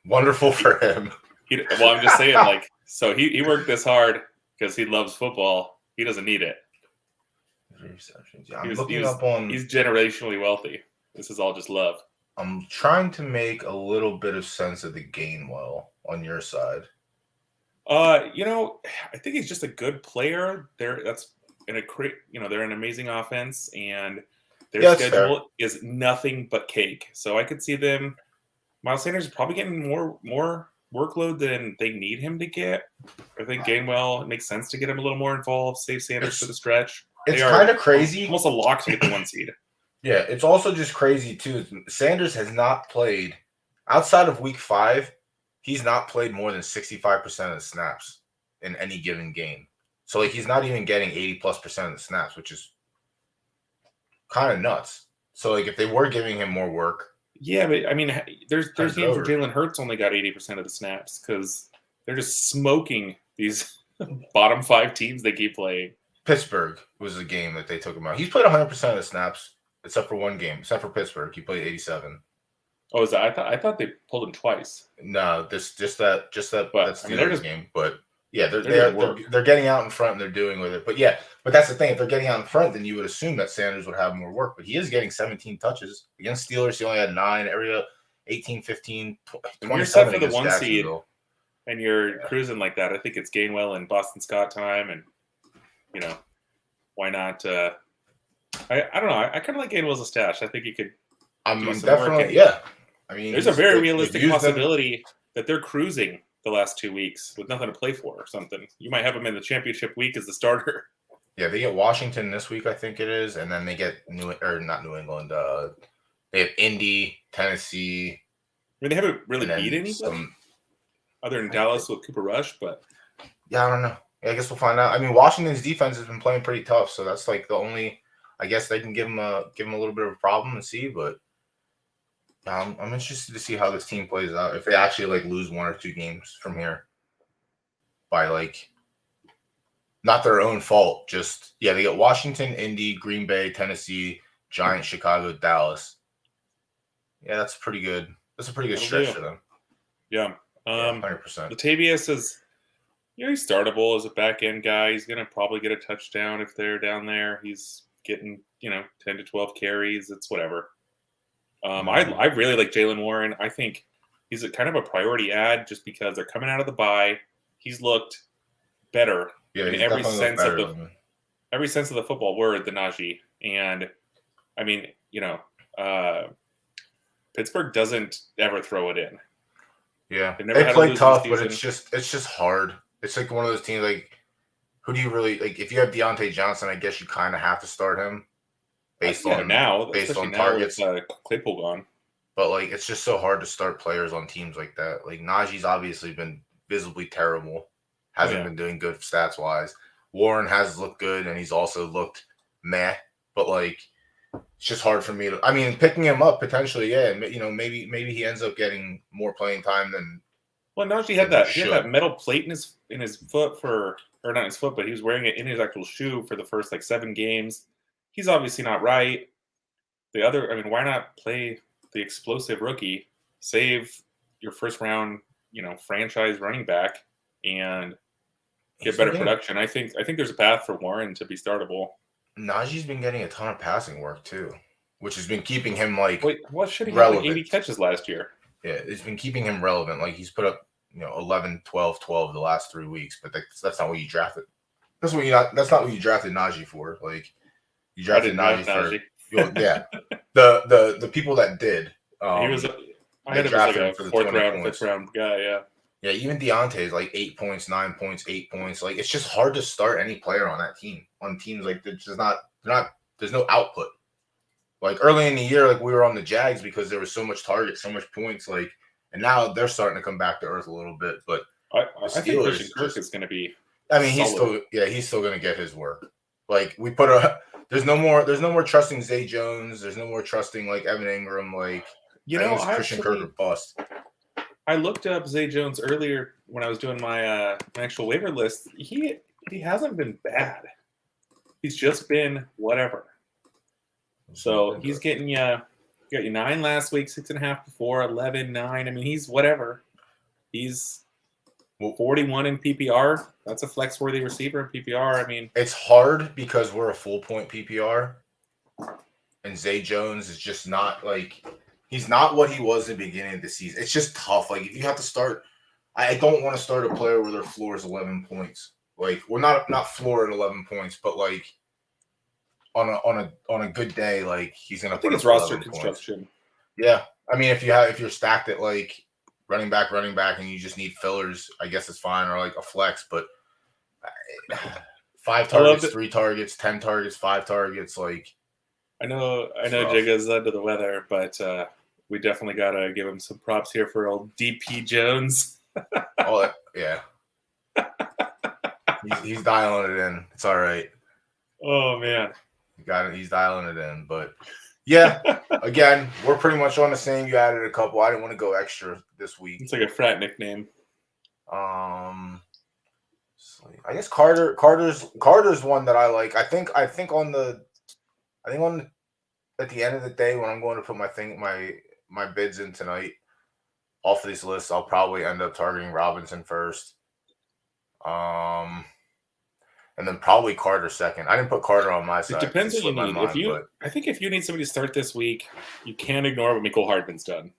wonderful for him. I'm just saying, so he worked this hard because he loves football. He doesn't need it. Yeah, he's generationally wealthy. This is all just love. I'm trying to make a little bit of sense of the Gainwell on your side. I think he's just a good player. They're an amazing offense, and their schedule is nothing but cake. So I could see them. Miles Sanders is probably getting more workload than they need him to get. I think Gainwell, it makes sense to get him a little more involved. Save Sanders for the stretch. It's kind of crazy. Almost a lock to get the 1 seed. Yeah, it's also just crazy too. Sanders has not played outside of week 5. He's not played more than 65% of the snaps in any given game. So he's not even getting 80+% of the snaps, which is kind of nuts. So if they were giving him more work. Yeah, but I mean, there's games where Jalen Hurts only got 80% of the snaps because they're just smoking these bottom 5 teams they keep playing. Pittsburgh was a game that they took him out. He's played 100% of the snaps except for one game. Except for Pittsburgh, he played 87. Oh, is that? I thought they pulled him twice. No, just that. But that's the other game. But yeah, they're getting out in front and they're doing with it. But yeah, but that's the thing. If they're getting out in front, then you would assume that Sanders would have more work. But he is getting 17 touches against Steelers. He only had 9. Area 18, 15, 27 you're set for the 1 seed, and you're cruising like that. I think it's Gainwell and Boston Scott time, and why not? I don't know. I kind of like Gainwell's a stash. I think he could. I'm definitely yeah. I mean, there's a very realistic possibility that they're cruising the last 2 weeks with nothing to play for or something. You might have them in the championship week as the starter. Yeah, they get Washington this week, I think it is, and then they get not New England. They have Indy, Tennessee. I mean, they haven't really beat anybody. other than Dallas with Cooper Rush, but yeah, I don't know. I guess we'll find out. I mean, Washington's defense has been playing pretty tough, so that's like the only. I guess they can give him a little bit of a problem and see, but I'm interested to see how this team plays out. If they actually like lose 1 or 2 games from here by like not their own fault, just they get Washington, Indy, Green Bay, Tennessee, Giants, Chicago, Dallas. Yeah, that's pretty good. That's a pretty good stretch for them. Yeah. 100%. Latavius is, he's startable as a back end guy. He's going to probably get a touchdown if they're down there. He's getting 10 to 12 carries. It's whatever. I really like Jaylen Warren. I think he's a kind of a priority ad just because they're coming out of the bye. He's looked better in every sense of the football word than Najee. And I mean, Pittsburgh doesn't ever throw it in. Yeah, they play tough, but it's just hard. It's like one of those teams. Like, who do you really like? If you have Deontay Johnson, I guess you kind of have to start him based on targets. Claypool gone, but like it's just so hard to start players on teams like that. Like Najee's obviously been visibly terrible, hasn't been doing good stats wise. Warren has looked good, and he's also looked meh. But like, it's just hard for me to. I mean, picking him up potentially, maybe he ends up getting more playing time than. Well, Najee had that metal plate in his foot or not his foot, but he was wearing it in his actual shoe for the first 7 games. He's obviously not right. Why not play the explosive rookie, save your first round, franchise running back, and get better production? I think there's a path for Warren to be startable. Najee's been getting a ton of passing work too, which has been keeping him what should he have 80 catches last year? Yeah, it's been keeping him relevant. Like he's put up 11, 12, 12 the last 3 weeks, but that's not what you drafted. That's not what you drafted Najee for. Like you drafted Najee for the people that did. He was I had him as like a 4th round, 5th round guy. Yeah. Yeah, even Deontay is like 8 points, 9 points, 8 points. Like it's just hard to start any player on that team. On teams like there's no output. Like early in the year, like we were on the Jags because there was so much target, so much points. Like, and now they're starting to come back to earth a little bit. But I think Christian Kirk is going to be. I mean, he's still going to get his work. Like we put there's no more trusting Zay Jones. There's no more trusting like Evan Ingram. Like Christian Kirk or bust. I looked up Zay Jones earlier when I was doing my actual waiver list. He hasn't been bad. He's just been whatever. So he's getting you got you 9 last week, 6.5 before, 11, 9. I mean, he's whatever. He's 41 in PPR. That's a flex-worthy receiver in PPR. I mean, it's hard because we're a full-point PPR, and Zay Jones is just not like. He's not what he was in the beginning of the season. It's just tough. Like if you have to start, I don't want to start a player where their floor is 11 points. Like we're not floor at 11 points, but like on a good day, like he's gonna. I think it's roster construction. Yeah, I mean if you're stacked at like running back, and you just need fillers, I guess it's fine, or like a flex. But 5 targets, 3 targets, 10 targets, 5 targets, like. I know Jigga's under the weather, but we definitely got to give him some props here for old DP Jones. Yeah. he's dialing it in. It's all right. Oh, man. You got it. He's dialing it in. But, yeah, again, we're pretty much on the same. You added a couple. I didn't want to go extra this week. It's like a frat nickname. I guess Carter's one that I like. I think at the end of the day, when I'm going to put my bids in tonight off of these lists, I'll probably end up targeting Robinson first. And then probably Carter second. I didn't put Carter on my side. It depends what you need. I think if you need somebody to start this week, you can't ignore what Mecole Hardman's done.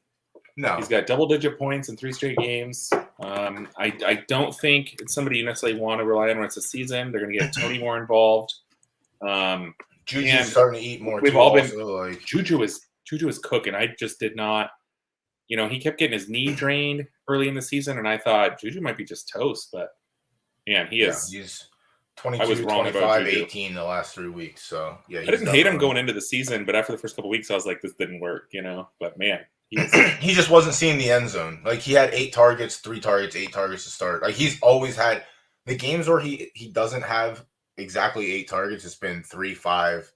No. He's got double-digit points in 3 straight games. I don't think it's somebody you necessarily want to rely on when it's a season. They're going to get Tony more involved. Juju's starting to eat more. We've all been Juju is cooking. I just did not. He kept getting his knee drained early in the season, and I thought Juju might be just toast. But man, he is. He's 22, 25, 18 the last 3 weeks. So yeah, I didn't hate him going into the season, but after the first couple of weeks, I was like, this didn't work. But man, he just wasn't seeing the end zone. Like he had 8 targets, 3 targets, 8 targets to start. Like he's always had the games where he doesn't have exactly 8 targets. It's been 3, 5,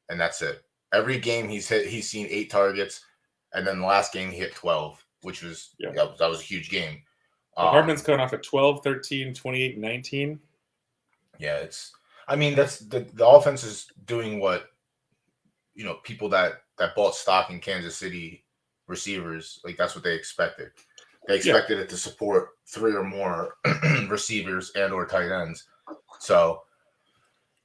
and that's it. Every game he's seen 8 targets, and then the last game he hit 12, which was that was a huge game. Hardman's coming off at 12, 13, 28, 19. Yeah, that's the offense is doing what people that bought stock in Kansas City receivers, like that's what they expected. They expected it to support 3 or more receivers and or tight ends. So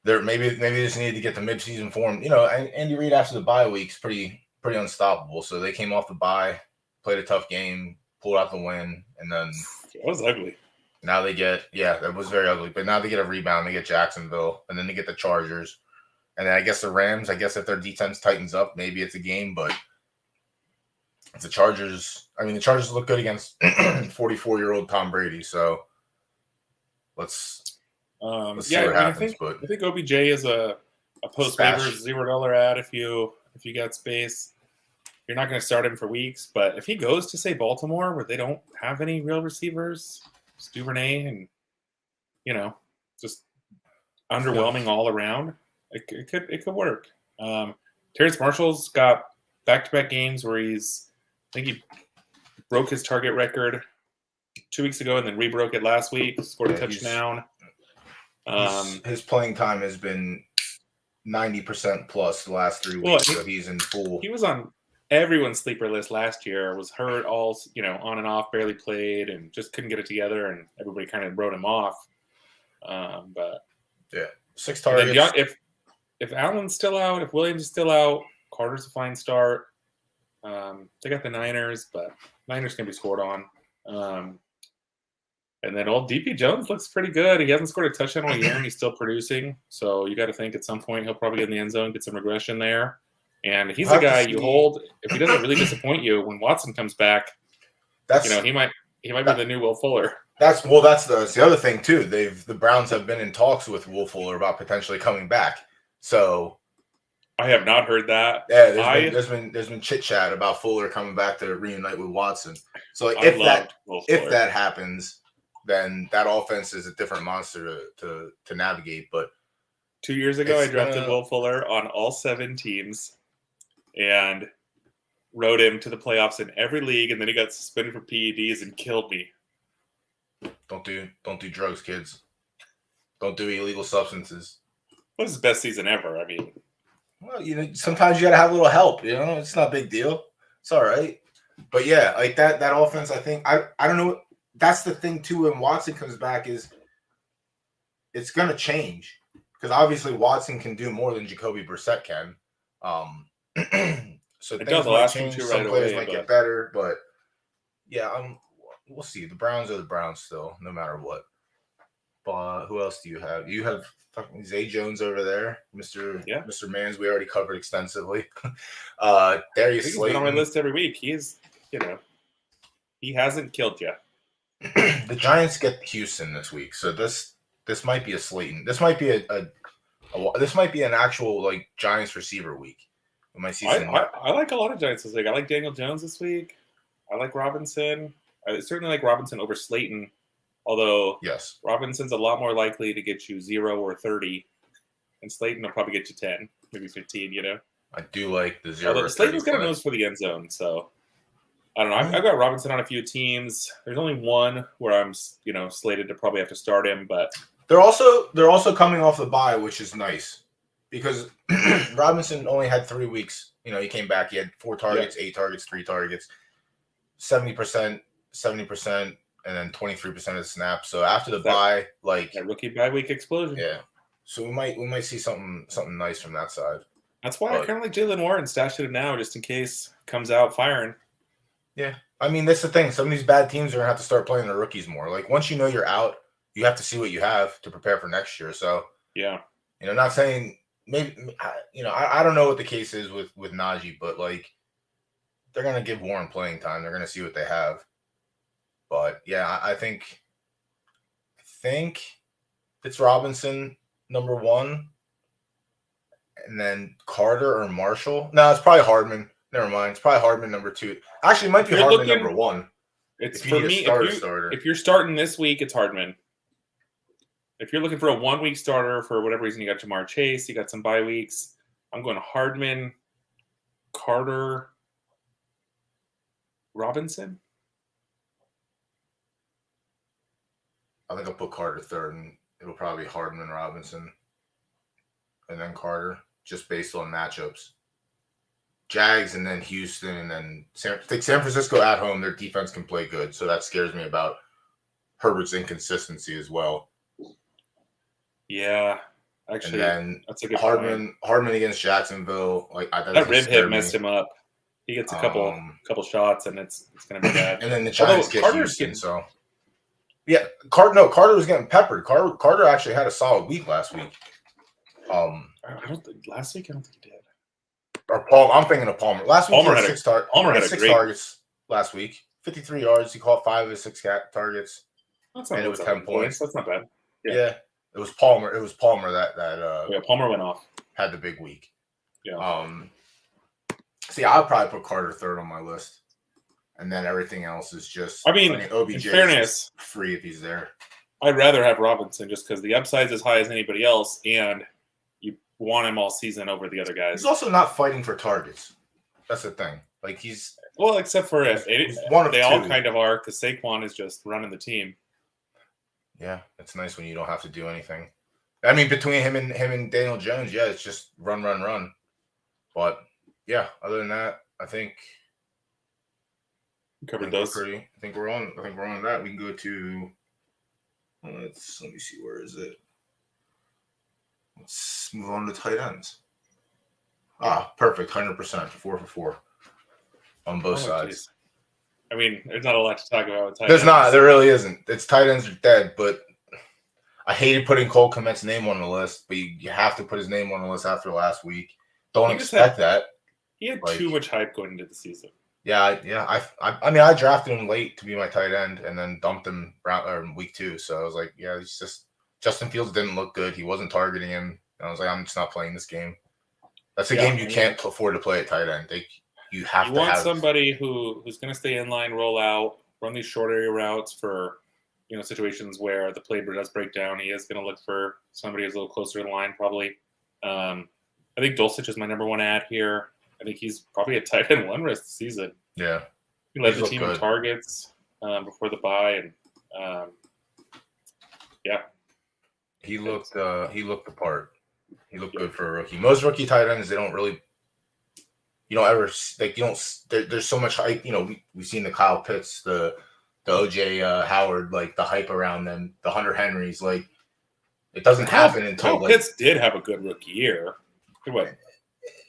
maybe they just needed to get the midseason form. Andy Reid after the bye week's pretty unstoppable. So they came off the bye, played a tough game, pulled out the win, and then it was ugly. Now they get that was very ugly. But now they get a rebound. They get Jacksonville, and then they get the Chargers, and then I guess the Rams. I guess if their defense tightens up, maybe it's a game. But if the Chargers, the Chargers look good against 44-year-old Tom Brady. So let's see what happens. I think OBJ is a post waivers $0 ad if you got space. You're not going to start him for weeks, but if he goes to say Baltimore where they don't have any real receivers, it's Duvernay and just underwhelming all around, it could work. Terrence Marshall's got back-to-back games where I think he broke his target record 2 weeks ago and then rebroke it last week. Scored a touchdown. His playing time has been 90% plus the last 3 weeks, so he's in full. He was on everyone's sleeper list last year, was hurt all, on and off, barely played, and just couldn't get it together, and everybody kind of wrote him off. But 6 targets. If Allen's still out, if Williams is still out, Carter's a fine start. They got the Niners, but Niners can be scored on. And then old DP Jones looks pretty good. He hasn't scored a touchdown all year, and he's still producing. So you got to think at some point he'll probably get in the end zone, get some regression there. And he's a guy you hold if he doesn't really disappoint you when Watson comes back. He might be the new Will Fuller. That's the other thing too. The Browns have been in talks with Will Fuller about potentially coming back. So I have not heard that. Yeah, there's been chit chat about Fuller coming back to reunite with Watson. So if that happens, then that offense is a different monster to navigate. But 2 years ago, I drafted Will Fuller on all 7 teams and rode him to the playoffs in every league, and then he got suspended for PEDs and killed me. Don't do drugs, kids. Don't do illegal substances. What was his best season ever? Well, sometimes you got to have a little help. It's not a big deal. It's all right. But yeah, like that offense, I think I don't know. That's the thing too. When Watson comes back, is it's going to change because obviously Watson can do more than Jacoby Brissett can. So it does last change. Some players might get better, but yeah, we'll see. The Browns are the Browns still, no matter what. But who else do you have? You have Zay Jones over there, Mr. Mans. We already covered extensively. Darius He's Slayton been on my list every week. He's, he hasn't killed you. The Giants get Houston this week, so this might be a Slayton. This might be this might be an actual Giants receiver week. We might see some. I like a lot of Giants this week. I like Daniel Jones this week. I like Robinson. I certainly like Robinson over Slayton. Although, yes, Robinson's a lot more likely to get you 0 or 30, and Slayton will probably get you 10, maybe 15. I do like the 0. Although Slayton's got a nose for the end zone, so I don't know. I've got Robinson on a few teams. There's only one where I'm, slated to probably have to start him, but they're also coming off the bye, which is nice because Robinson only had 3 weeks. He came back. He had 4 targets, 8 targets, 3 targets, 70%, 70%. And then 23% of the snaps. So after the bye, that rookie bye week explosion. Yeah. So we might see something nice from that side. That's why I kind of like Jaylen Warren, stashed him now just in case comes out firing. Yeah. That's the thing. Some of these bad teams are gonna have to start playing their rookies more. Once you're out, you have to see what you have to prepare for next year. So yeah. Not saying maybe I don't know what the case is with Najee, but they're gonna give Warren playing time. They're gonna see what they have. But yeah, I think it's Robinson number 1, and then Carter or Marshall. No, it's probably Hardman. Never mind. It's probably Hardman number 2. Actually, it might be Hardman number 1. It's if for you need me. a starter. If you're starting this week, it's Hardman. If you're looking for a 1 week starter for whatever reason, you got Jamar Chase, you got some bye weeks. I'm going Hardman, Carter, Robinson. I think I'll put Carter third, and it'll probably be Hardman, Robinson, and then Carter, just based on matchups. Jags, and then Houston, and then San Francisco at home. Their defense can play good, so that scares me about Herbert's inconsistency as well. Yeah, actually, and then that's a good Hardman against Jacksonville. Like that rib hit messed him up. He gets a couple shots, and it's going to be bad. And then the Giants get Houston, so yeah, Carter was getting peppered. Carter actually had a solid week last week. I don't think he did. Or Paul, I'm thinking of Palmer. Last week Palmer he had 6 great targets last week. 53 yards. He caught 5 of his 6 targets. That's not and it was 10 points. That's not bad. Yeah. It was Palmer. That Palmer went off. Had the big week. Yeah. See, I'll probably put Carter third on my list. And then everything else is just in OBJ fairness, is free if he's there. I'd rather have Robinson just because the upside's as high as anybody else, and you want him all season over the other guys. He's also not fighting for targets. That's the thing. Like except for they all kind of are, because Saquon is just running the team. Yeah, it's nice when you don't have to do anything. I mean, between him and Daniel Jones, yeah, it's just run. But yeah, other than that, I think covered those. I think we're on that. We can go to. Let me see. Where is it? Let's move on to tight ends. Perfect. 100%. 4 for 4 on both sides. Geez. I mean, there's not a lot to talk about with tight ends. There's not. There really isn't. It's tight ends are dead, but I hated putting Cole Kmet's name on the list, but you have to put his name on the list after last week. Don't expect that. He had too much hype going into the season. Yeah. I mean, I drafted him late to be my tight end, and then dumped him week 2. So I was like, yeah, he's just Justin Fields didn't look good. He wasn't targeting him. And I was like, I'm just not playing this game. That's a game you can't afford to play at tight end. You want somebody who's going to stay in line, roll out, run these short area routes for situations where the play does break down. He is going to look for somebody who's a little closer to the line, probably. I think Dulcich is my number 1 ad here. I think he's probably a tight end 1 rest of the season. Yeah, he led the team in targets before the bye, and yeah, he looked the part. He looked good for a rookie. Most rookie tight ends, they don't really. There's so much hype. We've seen the Kyle Pitts, the OJ Howard, like the hype around them, the Hunter Henrys, like it doesn't happen until Pitts did have a good rookie year. He went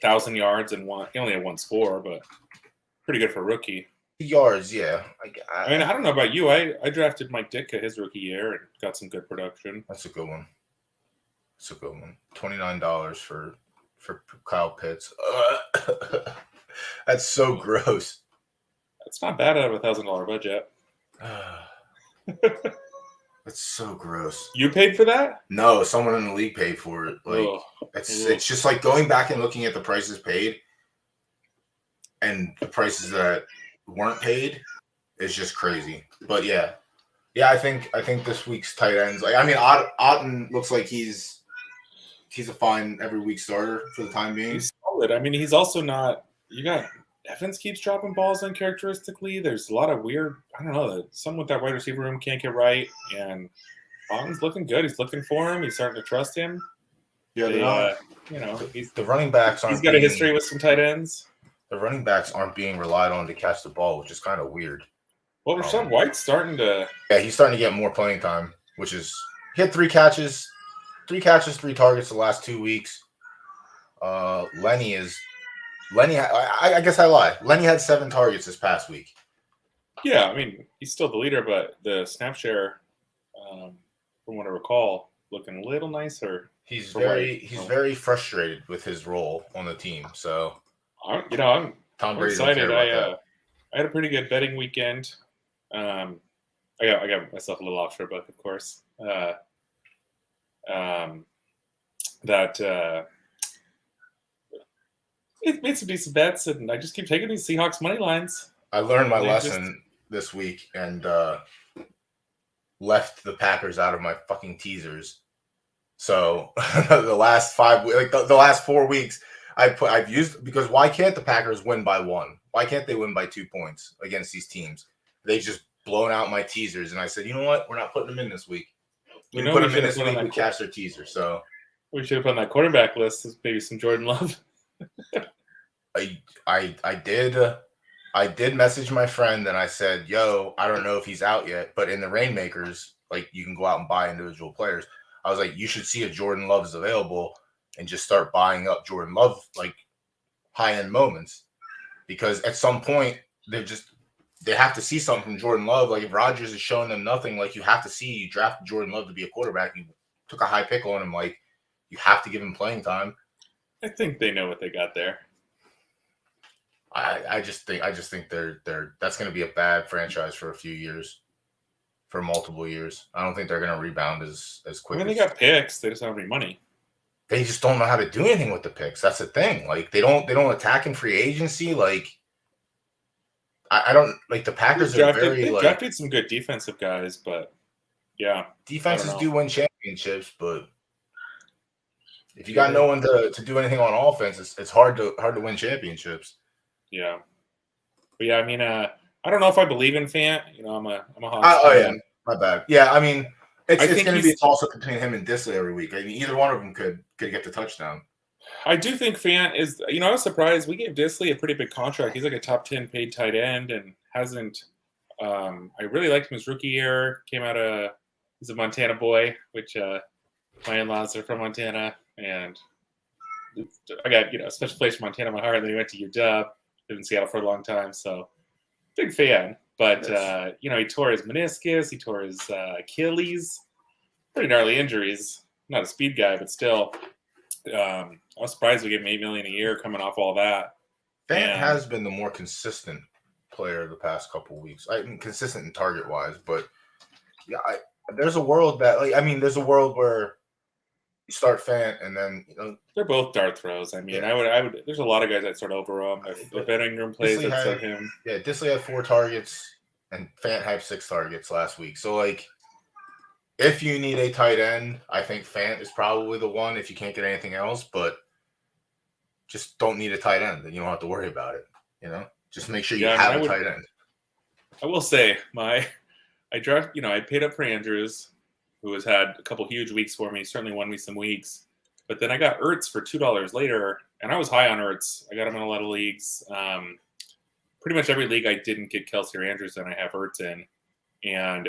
1,000 yards and he only had 1 score, but pretty good for a rookie. Yards, yeah. I mean, I don't know about you. I drafted Mike Ditka his rookie year and got some good production. That's a good one. $29 for Kyle Pitts. That's so gross. That's not bad out of $1,000 budget. That's so gross. You paid for that? No, someone in the league paid for it. Like it's just like going back and looking at the prices paid and the prices that weren't paid is just crazy. But yeah, I think this week's tight ends. Like, I mean, Otten looks like he's a fine every week starter for the time being. He's solid. I mean, he's also not. You got Evans keeps dropping balls uncharacteristically. There's a lot of weird. I don't know. Something with that wide receiver room can't get right. And Otten's looking good. He's looking for him. He's starting to trust him. Yeah, the running backs aren't. He's got a history with some tight ends. The running backs aren't being relied on to catch the ball, which is kind of weird. Well, Rashad White's starting to. Yeah, he's starting to get more playing time, which is he had 3 catches, 3 targets the last 2 weeks. Lenny. I guess I lied. Lenny had 7 targets this past week. Yeah, I mean he's still the leader, but the snap share, from what I recall, looking a little nicer. He's very frustrated with his role on the team. So I'm Tom excited. I had a pretty good betting weekend. I got myself a little offshore book, of course. made some decent bets, and I just keep taking these Seahawks money lines. I learned my lesson this week and left the Packers out of my fucking teasers. So the last 5, like the last 4 weeks, I've used, because why can't the Packers win by 1? Why can't they win by 2 points against these teams? They just blown out my teasers, and I said, you know what? We're not putting them in this week. We put them in this week. We catch their teaser. So we should have put on that quarterback list. Maybe some Jordan Love. I did message my friend and I said, yo, I don't know if he's out yet, but in the Rainmakers, like, you can go out and buy individual players. I was like, you should see if Jordan Love is available and just start buying up Jordan Love, like, high-end moments. Because at some point, they have to see something from Jordan Love. Like, if Rodgers is showing them nothing, like, you have to see, you drafted Jordan Love to be a quarterback. You took a high pick on him. Like, you have to give him playing time. I think they know what they got there. I just think they're that's going to be a bad franchise for a few years, for multiple years. I don't think they're going to rebound as quick. I mean, they got picks. They just don't have any money. They just don't know how to do anything with the picks. That's the thing. Like, they don't attack in free agency. Like, I don't like the Packers are very like drafted some good defensive guys, but yeah, defenses do win championships, but if you got no one to do anything on offense, it's hard to win championships. Yeah, but yeah, I mean, I don't know if I believe in Fant. You know, I'm a Hawks fan. Oh yeah, my bad. Yeah, I mean, it's going to be a toss up between him and Disley every week. I mean, either one of them could get the touchdown. I do think Fant is. You know, I was surprised we gave Disley a pretty big contract. He's like a top 10 paid tight end and hasn't. I really liked him his rookie year. Came out of he's a Montana boy, which my in-laws are from Montana, and I got a special place for Montana in my heart. Then he went to UW. Lived in Seattle for a long time, so big fan. But he tore his meniscus, he tore his Achilles, pretty gnarly injuries. Not a speed guy, but still, I was surprised we gave him $8 million a year coming off all that. Fant has been the more consistent player the past couple of weeks. I mean, consistent in target wise, but yeah, there's a world there's a world where you start Fant and then they're both dart throws. I mean, yeah. I would. There's a lot of guys that start over him. If Ingram plays, I'd start him. Yeah, Disley had 4 targets and Fant had 6 targets last week. So like, if you need a tight end, I think Fant is probably the one. If you can't get anything else, but just don't need a tight end, then you don't have to worry about it. Just make sure you have a tight end. I will say I paid up for Andrews, who has had a couple huge weeks for me. Certainly won me some weeks. But then I got Ertz for $2 later, and I was high on Ertz. I got him in a lot of leagues. Pretty much every league I didn't get Kelsey or Andrews in, I have Ertz in. And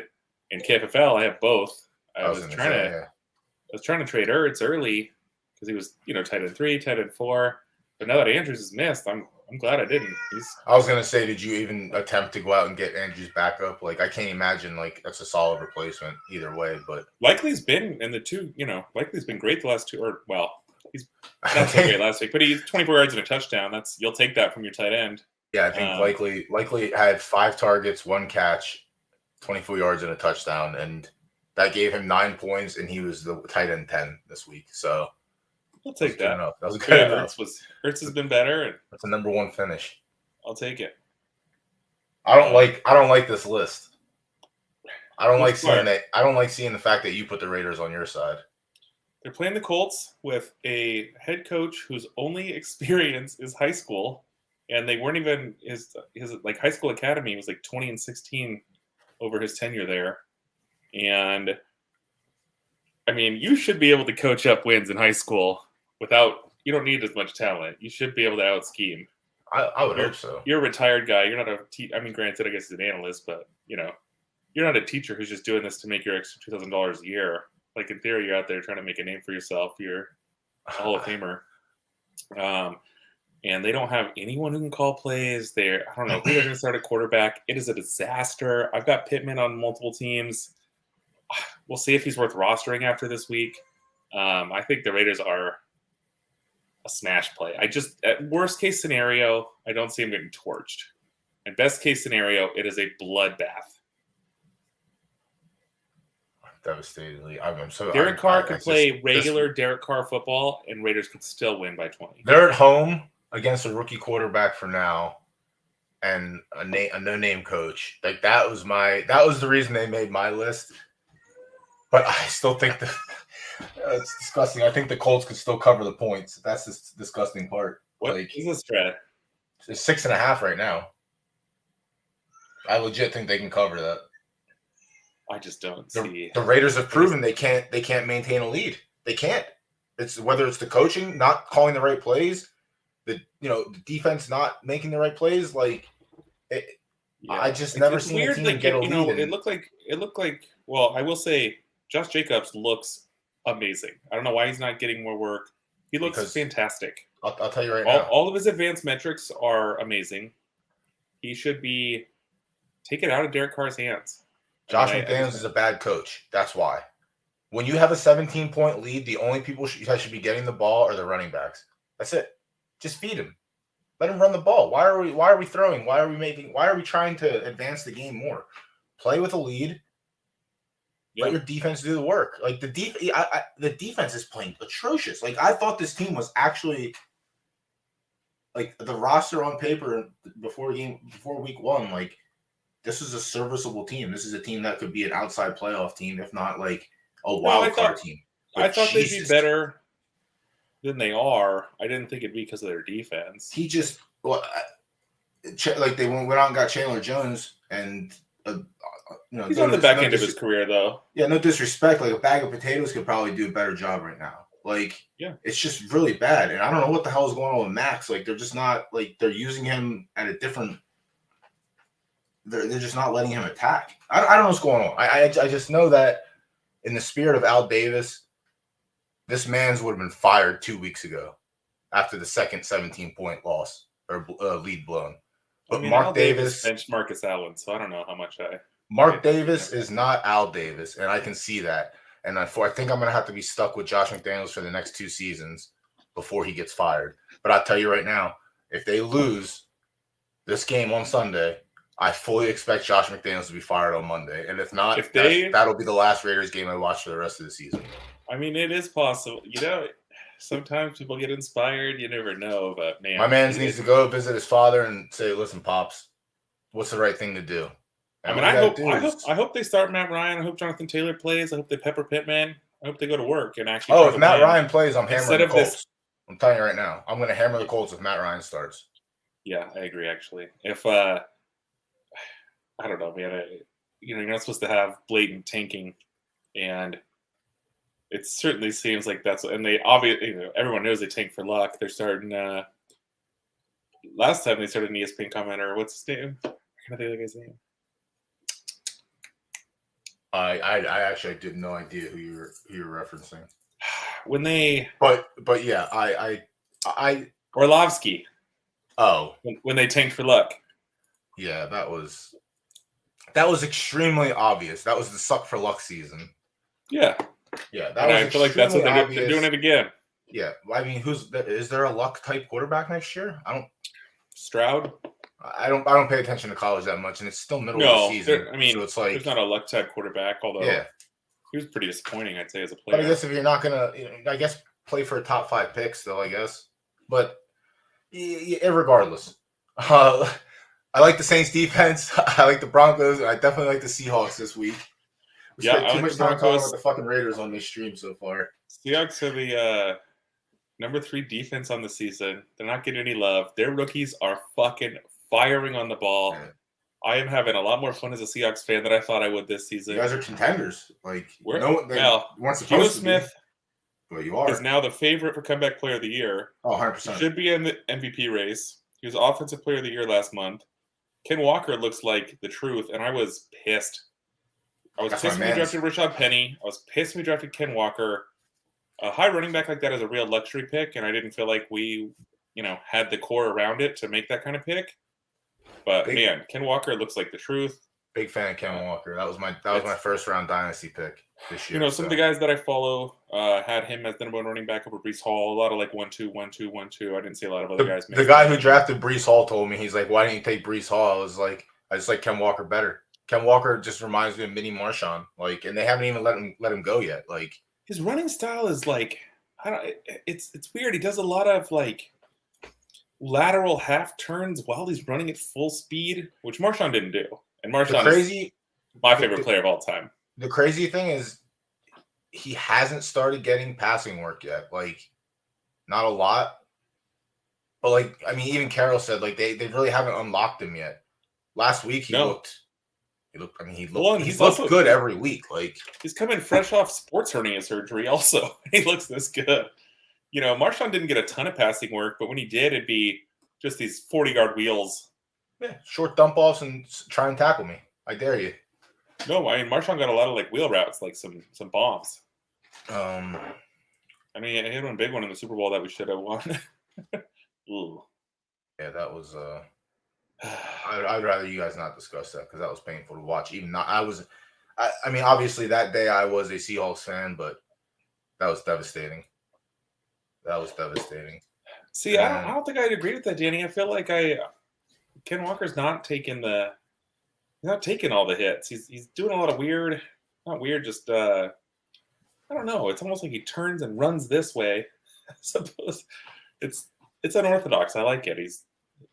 in KFFL, I have both. I was trying to trade Ertz early because he was, tight end 3, tight end 4. But now that Andrews is missed, I'm glad I didn't. I was gonna say, did you even attempt to go out and get Andrews back up? Like, I can't imagine that's a solid replacement either way. But Likely's been in the 2. Likely's been great the last 2. Or he's not so great last week, but he's 24 yards and a touchdown. You'll take that from your tight end. Yeah, I think Likely had 5 targets, 1 catch, 24 yards and a touchdown, and that gave him 9 points, and he was the tight end 10 this week. So I'll take that. That was good enough. Hertz has been better, and that's a number 1 finish. I'll take it. I don't like this list. I don't like seeing that. I don't like seeing the fact that you put the Raiders on your side. They're playing the Colts with a head coach whose only experience is high school, and they weren't even his high school academy was 20-16 over his tenure there. And I mean, you should be able to coach up wins in high school you don't need as much talent. You should be able to out scheme. I would hope so. You're a retired guy. You're not granted, I guess he's an analyst, but you're not a teacher who's just doing this to make your extra $2,000 a year. Like, in theory, you're out there trying to make a name for yourself. You're a Hall of Famer. And they don't have anyone who can call plays. I don't know who they're going to start at quarterback. It is a disaster. I've got Pittman on multiple teams. We'll see if he's worth rostering after this week. I think the Raiders are a smash play. At worst case scenario, I don't see him getting torched. And best case scenario, it is a bloodbath. Devastatingly. Derek Carr could play regular Derek Carr football, and Raiders could still win by 20. They're at home. against a rookie quarterback for now and a no-name coach. Like that was the reason they made my list. But I still think it's disgusting. I think the Colts could still cover the points. That's the disgusting part. What is the spread? It's 6.5 right now. I legit think they can cover that. I just don't see. The Raiders have proven they can't maintain a lead. They can't. It's whether it's the coaching not calling the right plays, the defense not making the right plays. Like I just never seen a team get a lead. It looked like. Well, I will say Josh Jacobs looks amazing. I don't know why he's not getting more work. He looks fantastic. I'll tell you right now. All of his advanced metrics are amazing. He should be taken out of Derek Carr's hands. Josh McDaniels is a bad coach. That's why. When you have a 17-point lead, the only people that should be getting the ball are the running backs. That's it. Just feed him. Let him run the ball. Why are we throwing? Why are we trying to advance the game more? Play with a lead. Yep. Let your defense do the work. Like the defense is playing atrocious. Like I thought this team was actually like the roster on paper before week 1. Like this is a serviceable team. This is a team that could be an outside playoff team, if not like a wild card team. But I thought they'd be better than they are. I didn't think it'd be because of their defense. He just like they went out and got Chandler Jones, and he's on the back end of his career, though. Yeah, no disrespect. Like a bag of potatoes could probably do a better job right now. Like, yeah, it's just really bad, and I don't know what the hell is going on with Max. Like, they're just not like they're using him at a different. They're just not letting him attack. I don't know what's going on. I just know that in the spirit of Al Davis, this man's would have been fired 2 weeks ago after the second 17-point loss or lead blown. But Mark Al Davis benched Marcus Allen, so I don't know how much Mark Davis is not Al Davis, and I can see that. And I think I'm going to have to be stuck with Josh McDaniels for the next 2 seasons before he gets fired. But I'll tell you right now, if they lose this game on Sunday, I fully expect Josh McDaniels to be fired on Monday. And if not, that'll be the last Raiders game I watch for the rest of the season. I mean, it is possible. Sometimes people get inspired. You never know. But, man. My man needs to go visit his father and say, listen, Pops, what's the right thing to do? And I hope they start Matt Ryan. I hope Jonathan Taylor plays. I hope they pepper Pittman. I hope they go to work and actually. Oh, if Matt Ryan plays, I'm hammering the Colts. I'm telling you right now, I'm going to hammer the Colts if Matt Ryan starts. Yeah, I agree. Actually, if I don't know, man. You're not supposed to have blatant tanking, and it certainly seems like that's. And they obviously, everyone knows they tank for luck. They're starting. Last time they started an ESPN commenter. What's his name? I can't think of the guy's name. I actually did no idea who you were referencing. When they, but yeah, I Orlovsky. Oh, when they tanked for luck. Yeah, that was extremely obvious. That was the suck for luck season. Yeah. I feel like that's what they're doing it again. Yeah, I mean, is there a luck type quarterback next year? Stroud. I don't pay attention to college that much, and it's still middle of the season. So it's like there's not a luck type quarterback, although he was pretty disappointing, I'd say, as a player. But I guess if you're not gonna, play for a top 5 pick still, I guess. But regardless, I like the Saints defense. I like the Broncos. And I definitely like the Seahawks this week. We spent too much time talking about the fucking Raiders on this stream so far. Seahawks are the number 3 defense on the season. They're not getting any love. Their rookies are fucking firing on the ball. Yeah. I am having a lot more fun as a Seahawks fan than I thought I would this season. You guys are contenders. Like, Geno Smith you are. is now the favorite for comeback player of the year. Oh, 100%. He should be in the MVP race. He was offensive player of the year last month. Ken Walker looks like the truth, and I was pissed. I was pissed when we drafted Rashad Penny. I was pissed when we drafted Ken Walker. A high running back like that is a real luxury pick, and I didn't feel like we, had the core around it to make that kind of pick. But man, Ken Walker looks like the truth. Big fan of Ken Walker. That was my first round dynasty pick this year. Some of the guys that I follow had him as the number 1 running back over Breece Hall. A lot of 1-2, 1-2, 1-2. I didn't see a lot of other guys. The guy who drafted Breece Hall told me, he's like, "Why didn't you take Breece Hall?" I was like, "I just like Ken Walker better." Ken Walker just reminds me of Mini Marshawn. And they haven't even let him go yet. His running style is it's weird. He does a lot of lateral half turns while he's running at full speed, which Marshawn didn't do. And Marshawn is my favorite player of all time. The crazy thing is he hasn't started getting passing work yet. Like, not a lot. But, like, I mean, even Carroll said, like, they really haven't unlocked him yet. Last week he looked good every week. Like, he's coming fresh off sports hernia surgery also. He looks this good. Marshawn didn't get a ton of passing work, but when he did, it'd be just these 40-yard wheels. Yeah, short dump offs and try and tackle me. I dare you. No, I mean, Marshawn got a lot of, like, wheel routes, like some bombs. I mean, he had one big one in the Super Bowl that we should have won. Ooh. Yeah, that was I'd rather you guys not discuss that because that was painful to watch. I mean, obviously that day I was a Seahawks fan, but that was devastating. See, I don't think I'd agree with that, Danny. I feel like Ken Walker's not taking all the hits. He's doing a lot of weird, not weird, just I don't know. It's almost like he turns and runs this way. I suppose it's unorthodox. I like it.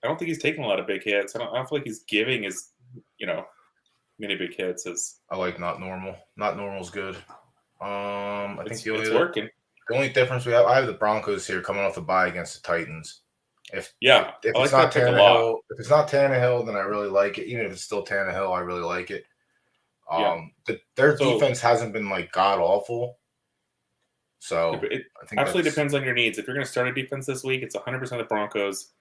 I don't think he's taking a lot of big hits. I don't feel like he's giving his, many big hits. I like not normal. Not normal's good. I think it's working. The only difference I have the Broncos here coming off the bye against the Titans. If it's not Tannehill, then I really like it. Even if it's still Tannehill, I really like it. Their defense hasn't been like god awful. So it absolutely depends on your needs. If you're going to start a defense this week, it's 100% the Broncos.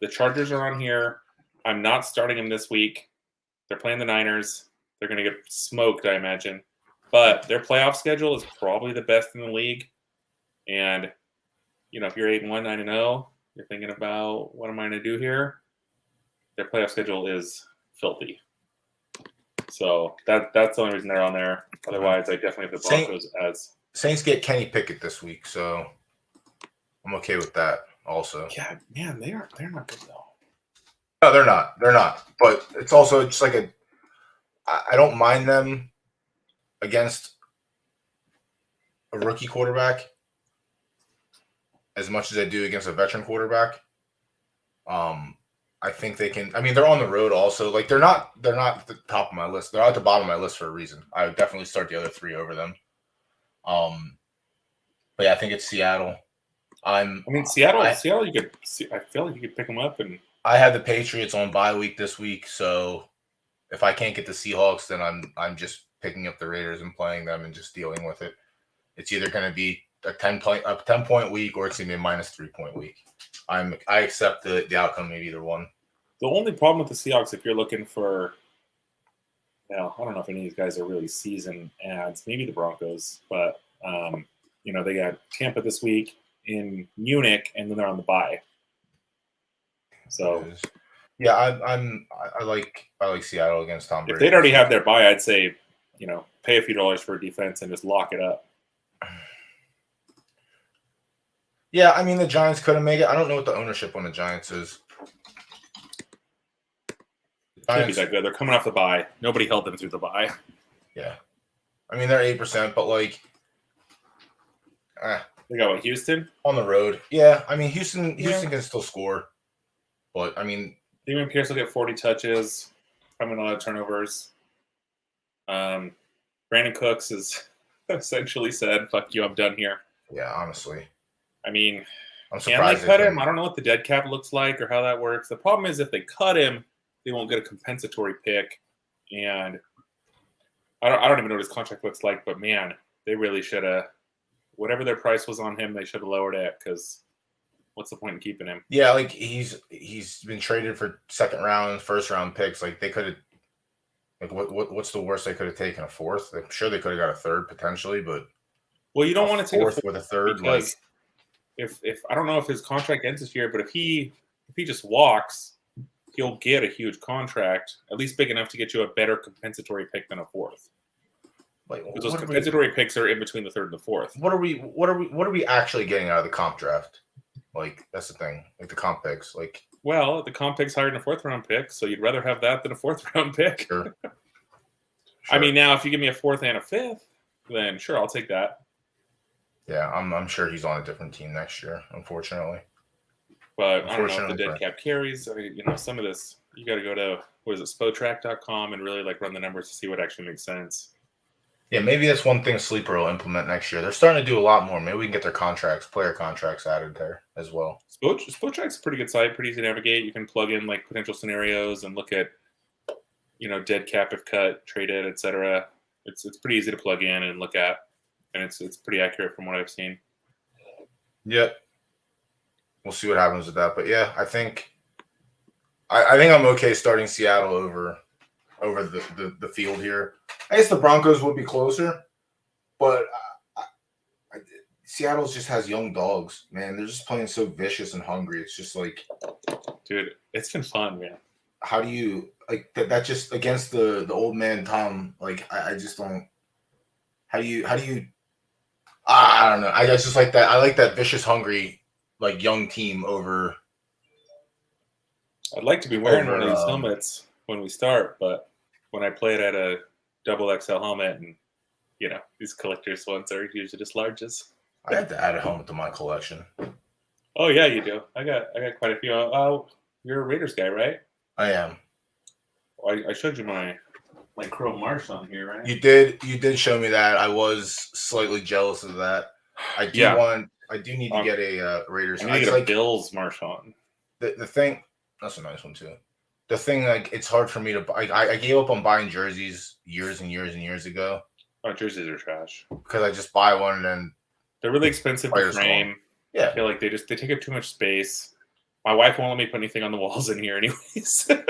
The Chargers are on here. I'm not starting them this week. They're playing the Niners. They're going to get smoked, I imagine. But their playoff schedule is probably the best in the league. And, if you're 8-1, 9-0, you're thinking about what am I going to do here? Their playoff schedule is filthy. So that's the only reason they're on there. Otherwise, I definitely have the Broncos as... Saints get Kenny Pickett this week, so I'm okay with that also. Yeah, man, they're not good though. No, they're not. They're not. But it's also just like I don't mind them against a rookie quarterback as much as I do against a veteran quarterback. I think they can. I mean, they're on the road also. Like they're not at the top of my list. They're at the bottom of my list for a reason. I would definitely start the other three over them. But yeah, I think it's Seattle. Seattle. You could. I feel like you could pick them up, and I have the Patriots on bye week this week. So if I can't get the Seahawks, then I'm just picking up the Raiders and playing them and just dealing with it. It's either going to be a 10-point week or it's going to be a -3 point week. I accept the outcome of either one. The only problem with the Seahawks, if you're looking for, I don't know if any of these guys are really season ads. Maybe the Broncos, but they got Tampa this week in Munich, and then they're on the bye. So, yeah, I like Seattle against Tom Brady. If they'd already have their bye, I'd say, pay a few dollars for a defense and just lock it up. Yeah, I mean the Giants couldn't make it. I don't know what the ownership on the Giants is. Can't be that good. They're coming off the bye. Nobody held them through the bye. Yeah, I mean they're 8%, but like, they got Houston on the road. Yeah, I mean Houston can still score, but I mean Damon Pierce will get 40 touches, having a lot of turnovers. Brandon Cooks has essentially said, "Fuck you, I'm done here." Yeah, honestly. I mean, I'm surprised can they cut him? I don't know what the dead cap looks like or how that works. The problem is if they cut him, they won't get a compensatory pick. And I don't even know what his contract looks like, but man, they really should have, whatever their price was on him, they should have lowered it because what's the point in keeping him? Yeah, like he's been traded for second round, first round picks. Like they could have, like what's the worst they could have taken? A fourth? I'm sure they could have got a third potentially, but well, you don't want to take a fourth with a third because if I don't know if his contract ends this year, but if he just walks, he'll get a huge contract, at least big enough to get you a better compensatory pick than a fourth. Like those compensatory picks are in between the third and the fourth. What are we actually getting out of the comp draft? Like that's the thing. Like the comp picks. Like the comp pick's higher than a fourth round pick, so you'd rather have that than a fourth round pick. Sure. I mean, now if you give me a fourth and a fifth, then sure, I'll take that. Yeah, I'm sure he's on a different team next year, unfortunately. But I don't know if the dead cap carries. Some of this, you got to go to, spotrac.com and really like run the numbers to see what actually makes sense. Yeah, maybe that's one thing Sleeper will implement next year. They're starting to do a lot more. Maybe we can get their player contracts added there as well. Spotrac's a pretty good site, pretty easy to navigate. You can plug in like potential scenarios and look at, dead cap if cut, traded, etc. It's pretty easy to plug in and look at, and it's pretty accurate from what I've seen. Yep. We'll see what happens with that, but yeah, I think I'm okay starting Seattle over the field here. I guess the Broncos would be closer, but Seattle just has young dogs, man. They're just playing so vicious and hungry. It's just like, dude, it's been fun, man. How do you like that? Just against the old man Tom? Like I just don't. How do you? I don't know. I just like that. I like that vicious, hungry, like young team over. I'd like to be wearing one of these helmets when we start, but when I play it at a double XL helmet, and these collector's ones are usually just larges. I have to add a helmet to my collection. Oh yeah, you do. I got quite a few. You're a Raiders guy, right? I am. I showed you my Chrome Marsh on here, right? You did show me that. I was slightly jealous of that. I do need to get a Raiders. I need to get a Bills Marsh on. The thing, that's a nice one too. The thing, like, it's hard for me to buy. I gave up on buying jerseys years and years and years ago. Oh, jerseys are trash. Because I just buy one and then they're really expensive to frame. Yeah. I feel like they take up too much space. My wife won't let me put anything on the walls in here anyways. Yeah,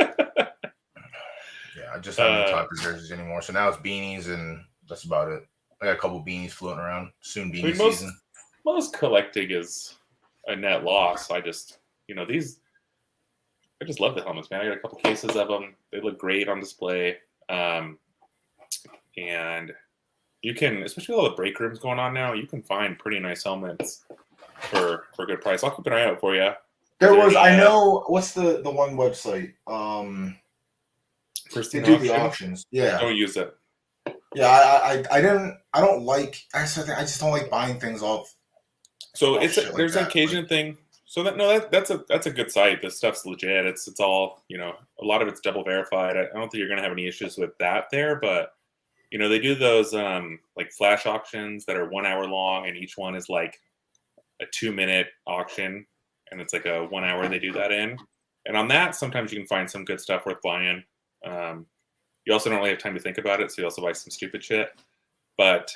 I just have no time for jerseys anymore. So now it's beanies, and that's about it. I got a couple beanies floating around. Soon beanie season. Most collecting is a net loss. I just, I just love the helmets, man. I got a couple cases of them. They look great on display. And you can, especially with all the break rooms going on now, you can find pretty nice helmets for a good price. I'll keep an eye out for you. I know, what's the one website? First they do the auctions. Yeah. Don't use it. Yeah, I just don't like buying things off. So there's an occasion thing. So that's a good site. This stuff's legit. It's all, a lot of it's double verified. I don't think you're gonna have any issues with that there, but they do those like flash auctions that are 1 hour long, and each one is like a 2-minute auction, and it's like a 1 hour they do that in. And on that, sometimes you can find some good stuff worth buying. You also don't really have time to think about it, so you also buy some stupid shit. But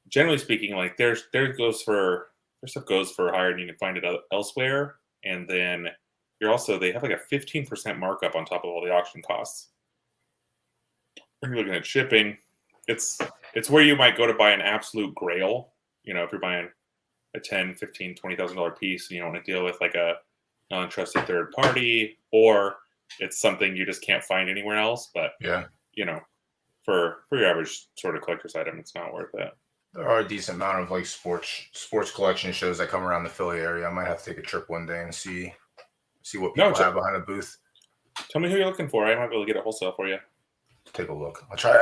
generally speaking, like their stuff goes for higher, and you can find it elsewhere. And then they have like a 15% markup on top of all the auction costs. If you're looking at shipping, it's where you might go to buy an absolute grail. If you're buying a $10,000, $15,000, $20,000 piece, and you don't want to deal with like a non-trusted third party, or it's something you just can't find anywhere else. But yeah, for your average sort of collector's item, it's not worth it. There are a decent amount of like sports collection shows that come around the Philly area. I might have to take a trip one day and see what people have behind a booth. Tell me who you're looking for. I might be able to get it wholesale for you. Take a look. I'll try.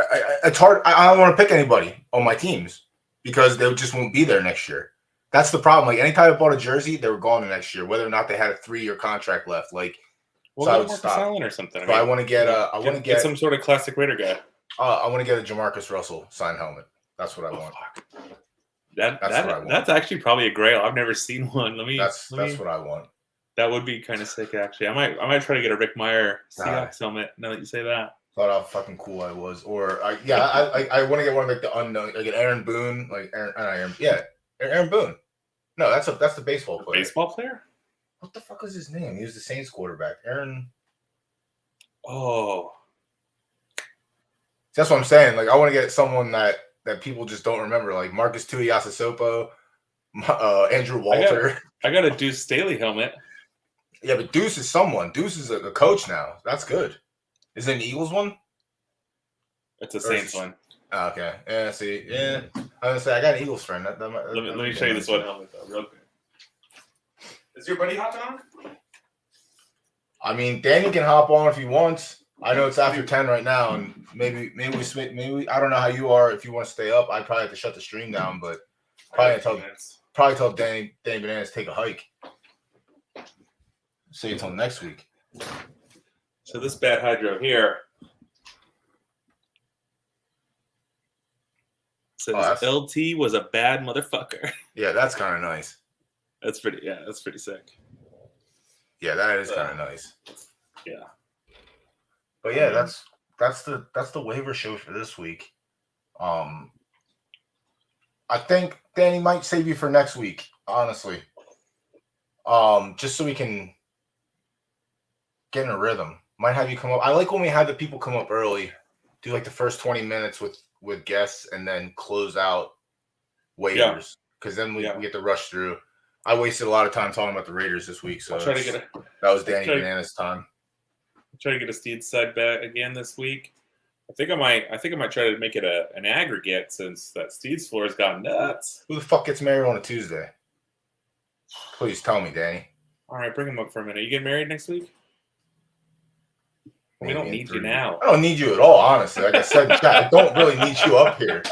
It's hard. I don't want to pick anybody on my teams because they just won't be there next year. That's the problem. Like anytime I bought a jersey, they were gone the next year, whether or not they had a 3-year contract left. Like, so I would stop. Or something. I want to get some sort of classic Raider guy. I want to get a Jamarcus Russell signed helmet. That's what I want. That's what I want. That's actually probably a grail. I've never seen one. That's what I want. That would be kind of sick, actually. I might try to get a Rick Meyer Seahawks helmet. Now that you say that, thought how fucking cool I was. Or I want to get one of like the unknown, like an Aaron Boone, Aaron Boone. No, that's the baseball player. Baseball player? What the fuck was his name? He was the Saints quarterback. Aaron. Oh. That's what I'm saying. Like I want to get someone that people just don't remember, like Marcus Tuiasosopo, Andrew Walter. I got a Deuce Staley helmet. Yeah, but Deuce is someone. Deuce is a coach now. That's good. Is it an Eagles one? It's a Saints one. Oh, okay. Yeah, see. Yeah. I was going to say, I got an Eagles friend. Let me show you this one helmet, though, real quick. Is your buddy hopping on? I mean, Danny can hop on if he wants. I know it's after 10 right now, and maybe I don't know how you are. If you want to stay up, I'd probably have to shut the stream down, but probably tell Danny Bananas to take a hike. See until next week. So this bad hydro here says LT was a bad motherfucker. Yeah, that's kind of nice. That's pretty sick. Yeah, that is kind of nice. Yeah. But yeah, that's the waiver show for this week. I think Danny might save you for next week, honestly. Just so we can get in a rhythm. Might have you come up. I like when we have the people come up early, do like the first 20 minutes with guests, and then close out waivers. Because then we get to rush through. I wasted a lot of time talking about the Raiders this week, so that was Danny Banana's time. I'll try to get a Steeds side bet again this week. I think I might try to make it an aggregate since that Steeds floor has gone nuts. Who the fuck gets married on a Tuesday? Please tell me, Danny. All right, bring him up for a minute. You get married next week? We don't need you now. I don't need you at all, honestly. Like I said, I don't really need you up here.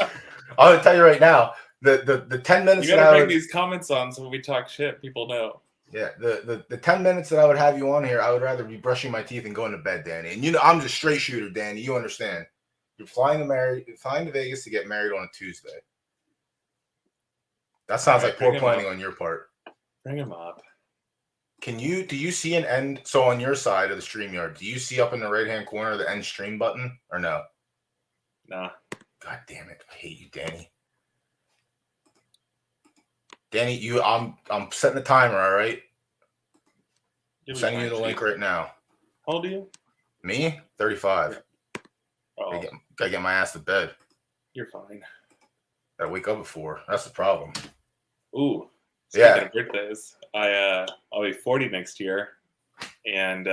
I'm gonna tell you right now, the 10 minutes. You gotta bring these comments on so when we talk shit, people know. Yeah, the 10 minutes that I would have you on here, I would rather be brushing my teeth and going to bed, Danny. And I'm just straight shooter, Danny. You understand? You're flying to Vegas to get married on a Tuesday. That sounds like poor planning on your part. Bring him up. Do you see an end? So on your side of the StreamYard, do you see up in the right-hand corner the end stream button or no? Nah. God damn it. I hate you, Danny. Danny, I'm setting the timer, all right? I'm sending you the link right now. How old are you? Me? 35. Oh. Gotta get my ass to bed. You're fine. Gotta wake up at 4. That's the problem. Ooh. Speaking of birthdays, I'll be 40 next year, and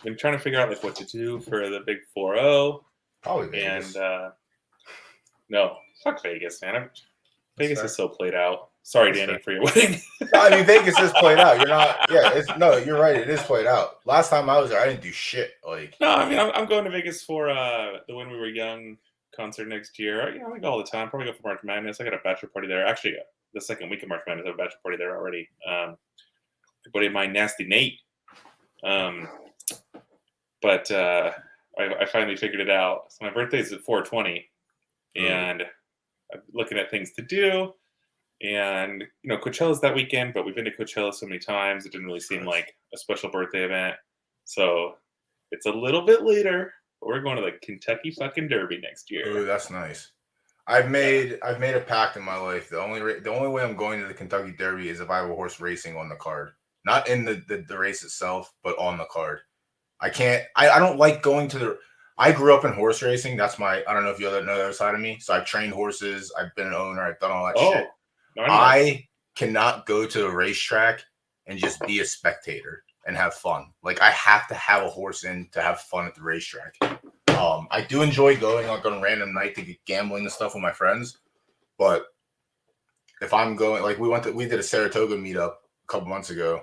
been trying to figure out like what to do for the big 4-0. Probably Vegas. And no, fuck Vegas, man. Vegas is so played out. Sorry, Danny, for your wedding. I mean, Vegas is played out. You're not. Yeah, you're right. It is played out. Last time I was there, I didn't do shit. Like, no, I mean, I'm going to Vegas for the When We Were Young concert next year. I go all the time. Probably go for March Madness. I got a bachelor party there. Actually, the second week of March Madness, I have a bachelor party there already. My buddy of mine, Nasty Nate. But I finally figured it out. So my birthday is at 4/20, and I'm looking at things to do. And, Coachella's that weekend, but we've been to Coachella so many times, it didn't really seem like a special birthday event. So it's a little bit later, but we're going to the Kentucky fucking Derby next year. Ooh, that's nice. I've made a pact in my life. The only way I'm going to the Kentucky Derby is if I have a horse racing on the card. Not in the race itself, but on the card. I don't like going to the... I grew up in horse racing. That's I don't know if you know the other side of me. So I've trained horses. I've been an owner. I've done all that shit. I cannot go to a racetrack and just be a spectator and have fun. Like, I have to have a horse in to have fun at the racetrack. I do enjoy going like on a random night to get gambling and stuff with my friends. But if I'm going, like we did a Saratoga meetup a couple months ago,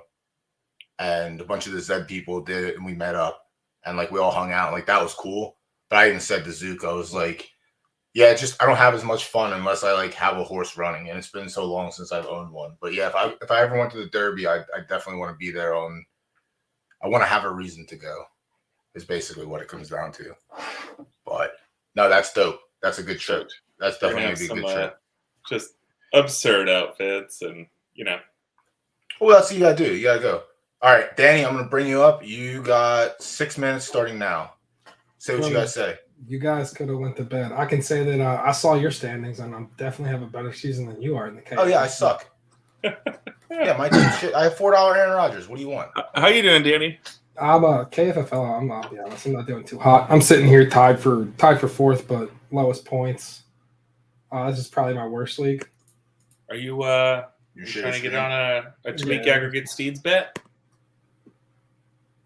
and a bunch of the Zed people did it, and we met up, and like we all hung out. Like, that was cool. But I even said to Zook, I was like, yeah, I don't have as much fun unless I like have a horse running, and it's been so long since I've owned one. But yeah, if I ever went to the Derby, I definitely want to be there I want to have a reason to go. Is basically what it comes down to. But no, that's dope. That's a good trip. That's definitely gonna be a good trip. Just absurd outfits, and Well, that's what you gotta do. You gotta go. All right, Danny, I'm gonna bring you up. You got 6 minutes starting now. Say what you guys say. You guys could have went to bed. I can say that I saw your standings, and I definitely have a better season than you are in the KFFL. Oh yeah, I suck. Yeah, my team shit. I have $4 Aaron Rodgers. What do you want? How you doing, Danny? I'm a KFFL. I'll be honest. I'm not doing too hot. I'm sitting here tied for fourth, but lowest points. This is probably my worst league. Are you trying to get on a tweak aggregate Steeds bet?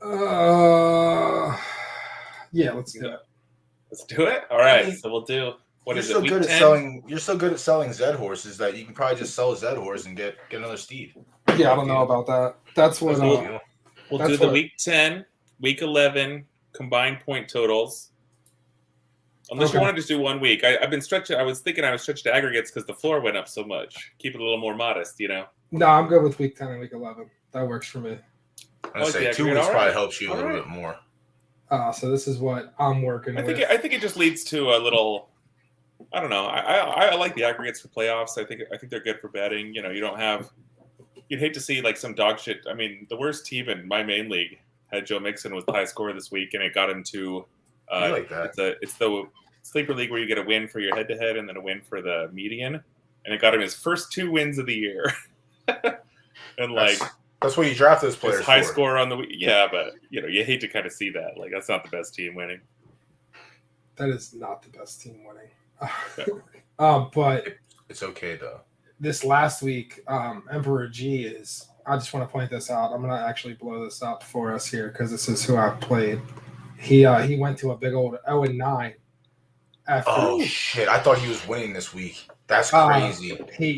Yeah, let's do it. Let's do it. All right, so we'll do. What is it? You're so good at selling Zed horses that you can probably just sell a Zed horse and get another steed. Yeah, I don't know about that. That's what. We'll do the week 10, week 11 combined point totals. Unless you want to just do 1 week. I've been stretching. I was thinking I would stretch to aggregates because the floor went up so much. Keep it a little more modest, No, I'm good with week 10 and week 11. That works for me. I was say 2 weeks probably helps you a little bit more. So this is what I'm working with. I think it just leads to a little. I don't know. I like the aggregates for playoffs. I think they're good for betting. You know, you don't have. You'd hate to see like some dog shit. I mean, the worst team in my main league had Joe Mixon with the high score this week, and it got him to. I like that. It's the sleeper league where you get a win for your head-to-head and then a win for the median, and it got him his first 2 wins of the year. And that's what you draft those players. High score on the week, yeah, but you know you hate to kind of see that. Like that's not the best team winning. That is not the best team winning. But it's okay though. This last week, Emperor G is. I just want to point this out. I'm gonna actually blow this up for us here because this is who I played. He went to a big old 0-9. Oh shit! I thought he was winning this week. That's crazy.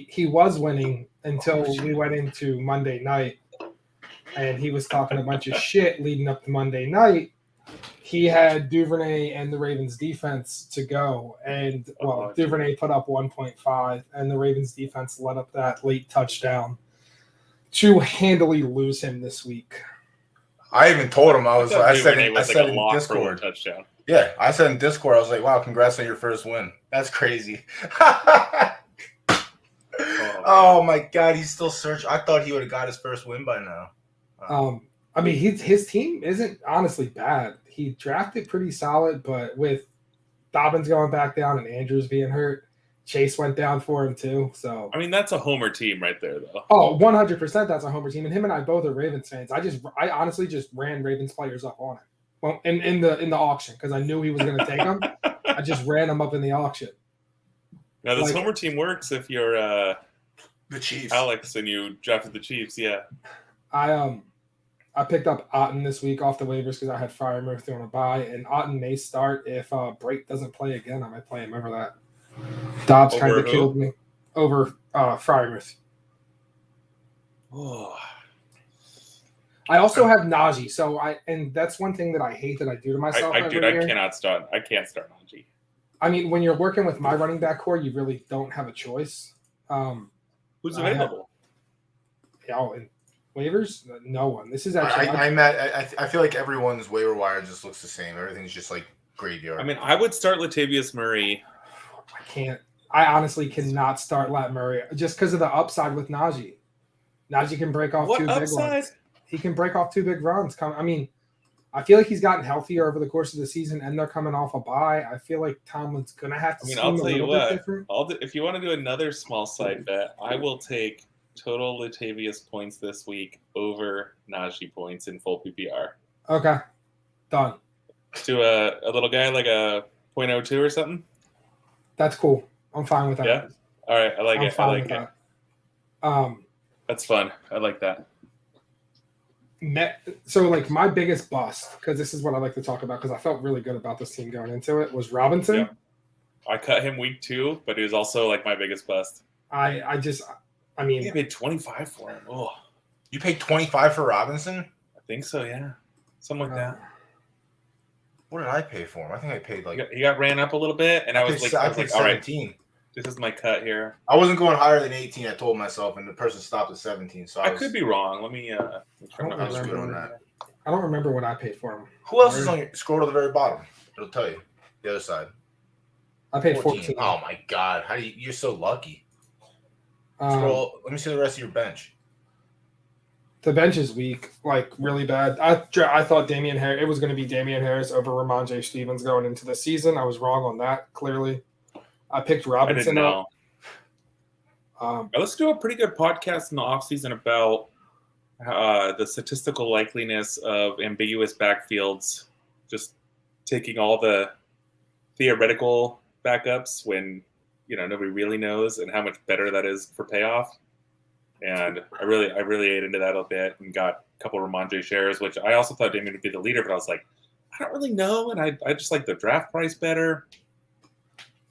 He was winning until we went into Monday night, and he was talking a bunch of shit leading up to Monday night. He had Duvernay and the Ravens defense to go, and Duvernay put up 1.5, and the Ravens defense let up that late touchdown to handily lose him this week. I even told him I said in Discord. Touchdown. Yeah, I said in Discord, I was like, "Wow, congrats on your first win." That's crazy. Oh my god, he's still searching. I thought he would have got his first win by now. I mean, his team isn't honestly bad. He drafted pretty solid, but with Dobbins going back down and Andrews being hurt, Chase went down for him too. So I mean, that's a homer team right there, though. Oh, 100%, that's a homer team, and him and I both are Ravens fans. I honestly just ran Ravens players up on him. Well, in the auction because I knew he was going to take them. I just ran him up in the auction. Now this homer team works if you're the Chiefs, Alex, and you drafted the Chiefs. Yeah, I picked up Otten this week off the waivers because I had Freiermuth on a bye, and Otten may start if Brake doesn't play again. I might play him over that. Dobbs kind of killed me over Freiermuth. Oh. I also have Najee, and that's one thing that I hate that I do to myself. I can't start Najee. I mean, when you're working with my running back core, you really don't have a choice. Who's available? In waivers, no one. This is actually. I feel like everyone's waiver wire just looks the same. Everything's just like graveyard. I mean, I would start Latavius Murray. I can't. I honestly cannot start Lat Murray just because of the upside with Najee. Najee can break off big runs. He can break off 2 big runs. I mean, I feel like he's gotten healthier over the course of the season, and they're coming off a bye. I feel like Tomlin's going to have to I'll tell you what. If you want to do another small side bet, I will take total Latavius points this week over Najee points in full PPR. Okay. Done. To a little guy like a 0.02 or something? That's cool. I'm fine with that. Yeah? All right. I like it. I like it. That's fun. I like that. So, like, my biggest bust, because this is what I like to talk about, because I felt really good about this team going into it, was Robinson. Yeah. I cut him week 2, but he was also, like, my biggest bust. I mean... You paid 25 for him. Oh. You paid 25 for Robinson? I think so, yeah. Something like that. What did I pay for him? I think I paid, like... He got ran up a little bit, and I was like, 17. All right, this is my cut here. I wasn't going higher than 18, I told myself, and the person stopped at 17. So I could be wrong. Let me... I don't remember what I paid for him. Who else is on your... Scroll to the very bottom. It'll tell you. The other side. I paid 14. Oh, my God. You're so lucky. Scroll. Let me see the rest of your bench. The bench is weak, like really bad. I thought it was going to be Damian Harris over Ramondre Stevens going into the season. I was wrong on that, clearly. I picked Robinson up. Let's do a pretty good podcast in the offseason about the statistical likeliness of ambiguous backfields, just taking all the theoretical backups when nobody really knows, and how much better that is for payoff. And I really ate into that a bit and got a couple of Ramondre shares, which I also thought Damian would be the leader, but I was like, I don't really know, and I just like the draft price better.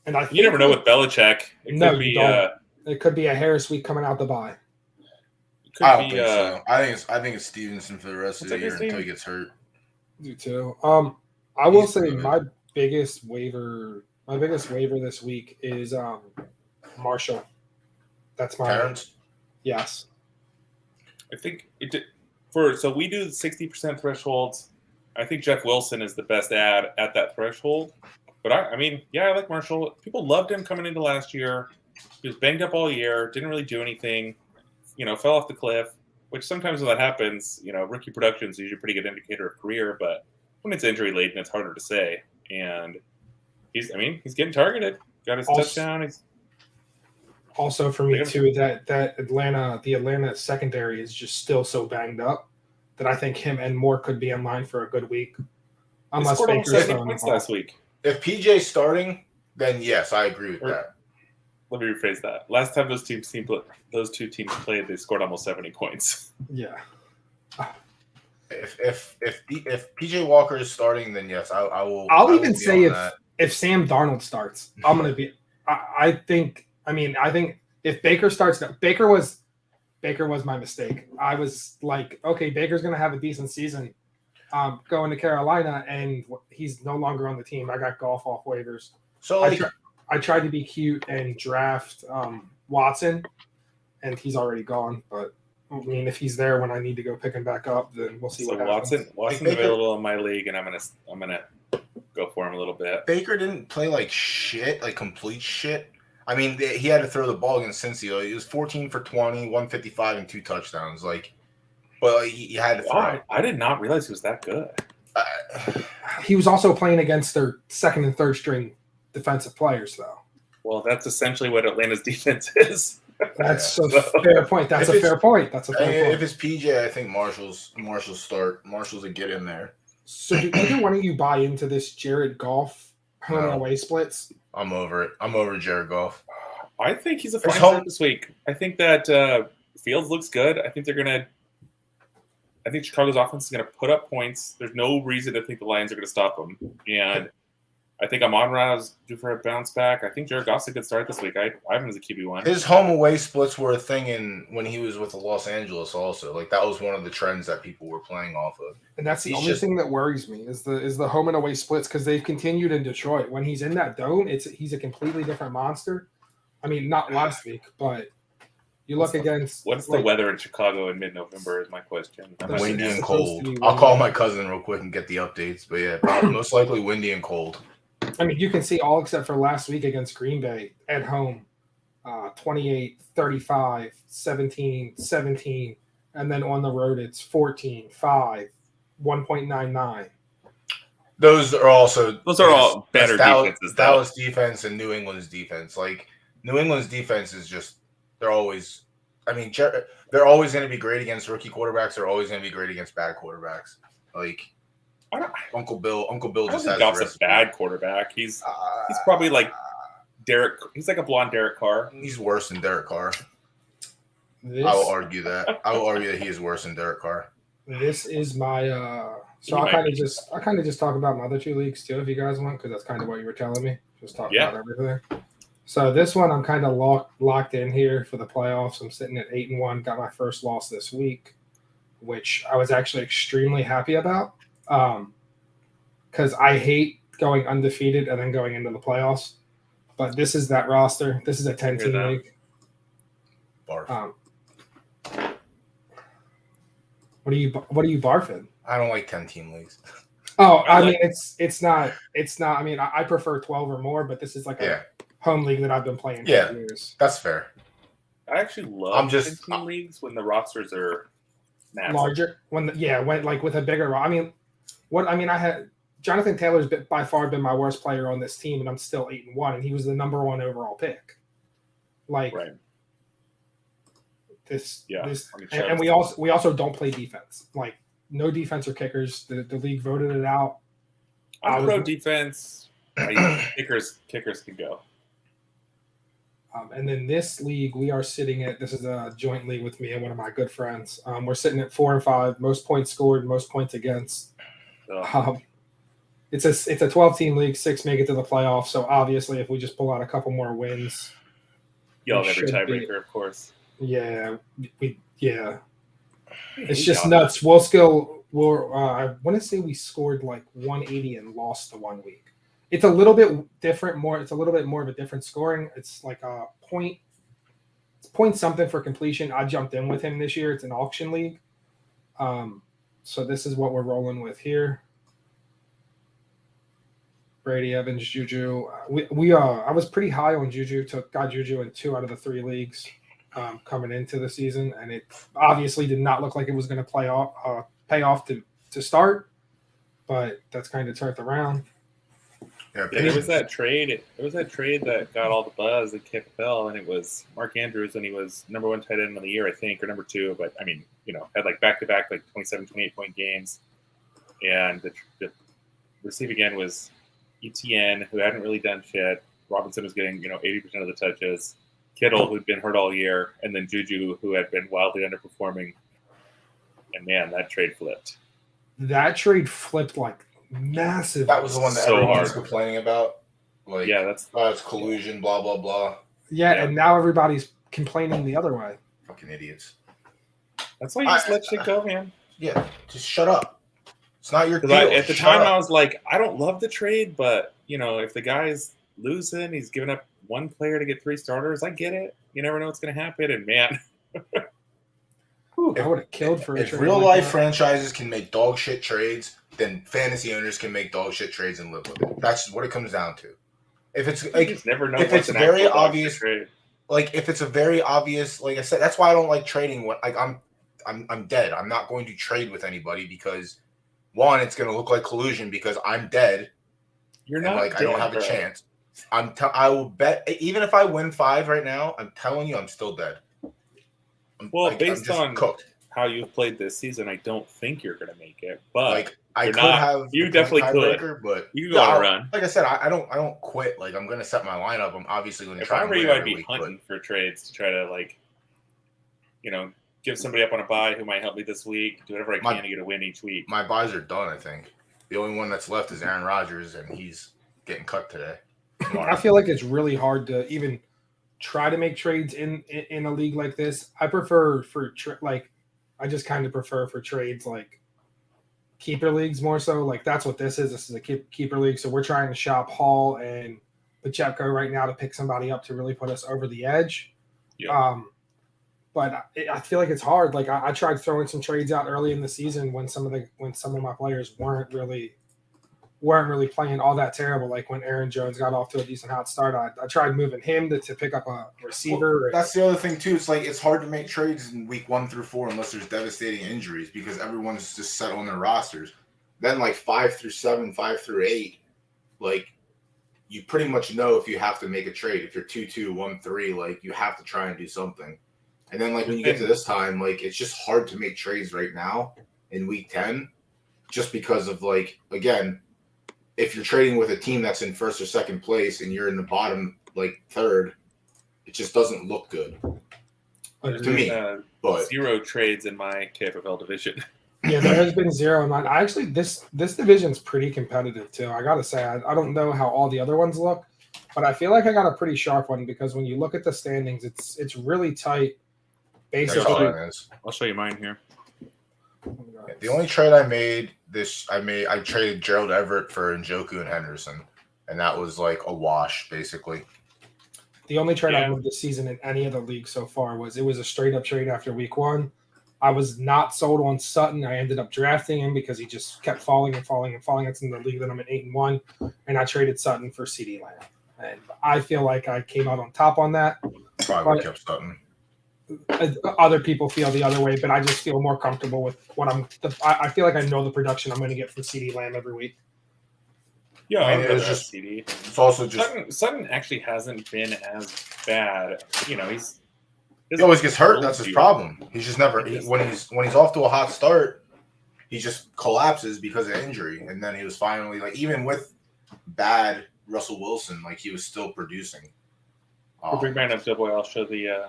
And you never know with Belichick. It could be a Harris week coming out the bye. I don't think so. I think it's Stevenson for the rest of the year until he gets hurt. You too. I will say my biggest waiver this week is Marshall. That's my Terrence? Yes. I think So we do 60% thresholds. I think Jeff Wilson is the best ad at that threshold. But I mean, I like Marshall. People loved him coming into last year. He was banged up all year, didn't really do anything, fell off the cliff, which sometimes when that happens, rookie production is usually a pretty good indicator of career, but when it's injury laden, it's harder to say. And he's getting targeted. Got his touchdown. Also for me too, that the Atlanta secondary is just still so banged up that I think him and Moore could be in line for a good week. Unless Baker's 70 points last week. If PJ's starting, then yes, I agree with that. Let me rephrase that. Last time those two teams played, they scored almost 70 points. Yeah. If PJ Walker is starting, then yes, I will. I'll even say if Sam Darnold starts, I'm gonna be. I think if Baker starts, Baker was my mistake. I was like, okay, Baker's gonna have a decent season, going to Carolina, and he's no longer on the team. I got Goff off waivers, so I tried to be cute and draft Watson, and he's already gone. But I mean, if he's there when I need to go pick him back up, then we'll see what happens. Watson's available in my league, and I'm gonna go for him a little bit. Baker didn't play like shit, like complete shit. I mean, he had to throw the ball against Cincy. He was 14 for 20, 155, and 2 touchdowns. But he had to throw. I did not realize he was that good. He was also playing against their second and third string defensive players, though. Well, that's essentially what Atlanta's defense is. That's a fair point. That's a fair point. If it's PJ, I think Marshall's start. Marshall's a get in there. So do either one of you buy into this Jared Goff home and away splits? I'm over it. I'm over Jared Goff. I think he's a fine start this week. I think that Fields looks good. I think Chicago's offense is going to put up points. There's no reason to think the Lions are going to stop them. And I think Amon-Ra's due for a bounce back. I think Jared Goff's a good start this week. I have him as a QB1. His home away splits were a thing when he was with Los Angeles also. That was one of the trends that people were playing off of. And that's the only thing that worries me is the home and away splits, because they've continued in Detroit. When he's in that dome, he's a completely different monster. I mean, not last week, but you look against. What's the weather in Chicago in mid-November is my question. Windy and cold. I'll call my cousin real quick and get the updates. But yeah, probably most likely windy and cold. I mean, you can see all except for last week against Green Bay at home, 28, 35, 17, 17, and then on the road it's 14, 5, 1.99. Those are all better defenses. Dallas defense and New England's defense. New England's defense is just they're always going to be great against rookie quarterbacks. They're always going to be great against bad quarterbacks. Uncle Bill just has Goff's a bad quarterback. He's probably like Derek. He's like a blonde Derek Carr. He's worse than Derek Carr. I will argue that. I will argue that he is worse than Derek Carr. This is my so I kind of just talk about my other 2 leagues too, if you guys want, because that's kind of what you were telling me. Just talk about everything. So this one I'm kind of locked in here for the playoffs. I'm sitting at 8-1. Got my first loss this week, which I was actually extremely happy about. Because I hate going undefeated and then going into the playoffs. But this is that roster. This is a 10-team league. Barf. What are you barfing? I don't like 10-team leagues. Oh, I mean, it's not. I mean, I prefer 12 or more, but this is like a home league that I've been playing for years. That's fair. I actually love 10-team leagues when the rosters are larger. When with a bigger. I mean. I had Jonathan Taylor's by far been my worst player on this team, and I'm still 8-1, and he was the number 1 overall pick. And we also don't play defense. No defense or kickers. The league voted it out. I'm pro defense. Kickers can go. And then this league, we are sitting at. This is a joint league with me and one of my good friends. We're sitting at 4-5, most points scored, most points against. It's a 12-team league. 6 make it to the playoffs. So obviously, if we just pull out a couple more wins, y'all have every tiebreaker, of course. Yeah, it's just nuts. I want to say we scored 180 and lost the 1 week. It's a little bit different. It's a little bit more of a different scoring. It's like a point. It's point something for completion. I jumped in with him this year. It's an auction league. So this is what we're rolling with here. Brady, Evans, Juju. I was pretty high on Juju. Got Juju in 2 out of the 3 leagues coming into the season, and it obviously did not look like it was going to pay off to start, but that's kind of turned around. Yeah, it was that trade. It was that trade that got all the buzz at KFFL, and it was Mark Andrews, and he was number 1 tight end of the year, I think, or number 2. But I mean, had like back-to-back 27, 28-point games, and the receiving end was ETN, who hadn't really done shit. Robinson was getting 80% of the touches. Kittle, who'd been hurt all year, and then Juju, who had been wildly underperforming. And man, that trade flipped. That trade flipped like massive. That was the one that everyone was complaining about. Like, yeah, that's it's collusion, blah blah blah. Yeah, and now everybody's complaining the other way. Fucking idiots. That's why you just let shit go, man. Yeah, just shut up. It's not your deal. At the time, I was like, I don't love the trade, but if the guy's losing, he's giving up 1 player to get 3 starters. I get it. You never know what's going to happen, and man. I would have killed for a trade. If real life franchises can make dog shit trades, then fantasy owners can make dog shit trades and live with it. That's what it comes down to. If it's like, if it's very obvious, like if it's a very obvious, like I said, that's why I don't like trading. Like I'm dead. I'm not going to trade with anybody because 1, it's going to look like collusion because I'm dead. You're not like dead, I don't have a chance. I will bet even if I win 5 right now, I'm telling you, I'm still dead. Based on how you've played this season, I don't think you're going to make it. But like I could have, you definitely could. But you can go on a run. Like I said, I don't quit. Like I'm going to set my lineup. I'm obviously going to try. If I were you, I'd be hunting for trades to try to give somebody up on a bye who might help me this week. Do whatever I can to get a win each week. My buys are done. I think the only one that's left is Aaron Rodgers, and he's getting cut today. I feel like it's really hard to even try to make trades in a league like this. I prefer I just kind of prefer for trades like keeper leagues more so. Like that's what this is. This is a keeper league. So we're trying to shop Hall and Pacheco right now to pick somebody up to really put us over the edge. Yeah. But I feel like it's hard. Like I tried throwing some trades out early in the season when some of my players weren't really playing all that terrible. Like when Aaron Jones got off to a decent hot start, I tried moving him to pick up a receiver. Well, that's the other thing too. It's like it's hard to make trades in week 1 through 4 unless there's devastating injuries because everyone's just set on their rosters. Then like 5 through 7, 5 through 8, like you pretty much know if you have to make a trade. If you're 2-2, 1-3, like you have to try and do something. And then like when you get to this time, like it's just hard to make trades right now in week 10, just because of like again. If you're trading with a team that's in 1st or 2nd place and you're in the bottom, like 3rd, it just doesn't look good to me. But 0 trades in my KFFL division. Yeah, there has been 0 in mine. This division's pretty competitive too. I gotta say, I don't know how all the other ones look, but I feel like I got a pretty sharp one because when you look at the standings, it's really tight. Basically, I'll show you mine here. The only trade I made I traded Gerald Everett for Njoku and Henderson, and that was like a wash basically. The only trade I moved this season in any of the leagues so far was a straight up trade after week 1. I was not sold on Sutton. I ended up drafting him because he just kept falling and falling and falling. It's in the league that I'm at 8-1, and I traded Sutton for CeeDee Lamb, and I feel like I came out on top on that. Probably kept Sutton. Other people feel the other way, but I just feel more comfortable with what I feel like I know the production I'm going to get from CeeDee Lamb every week. Yeah, I mean, it's just CD. It's also just Sutton actually hasn't been as bad. He always gets hurt. That's his problem. He's just never when he's off to a hot start, he just collapses because of injury. And then he was finally like even with bad Russell Wilson, like he was still producing. We'll bring back up Doughboy. I'll show the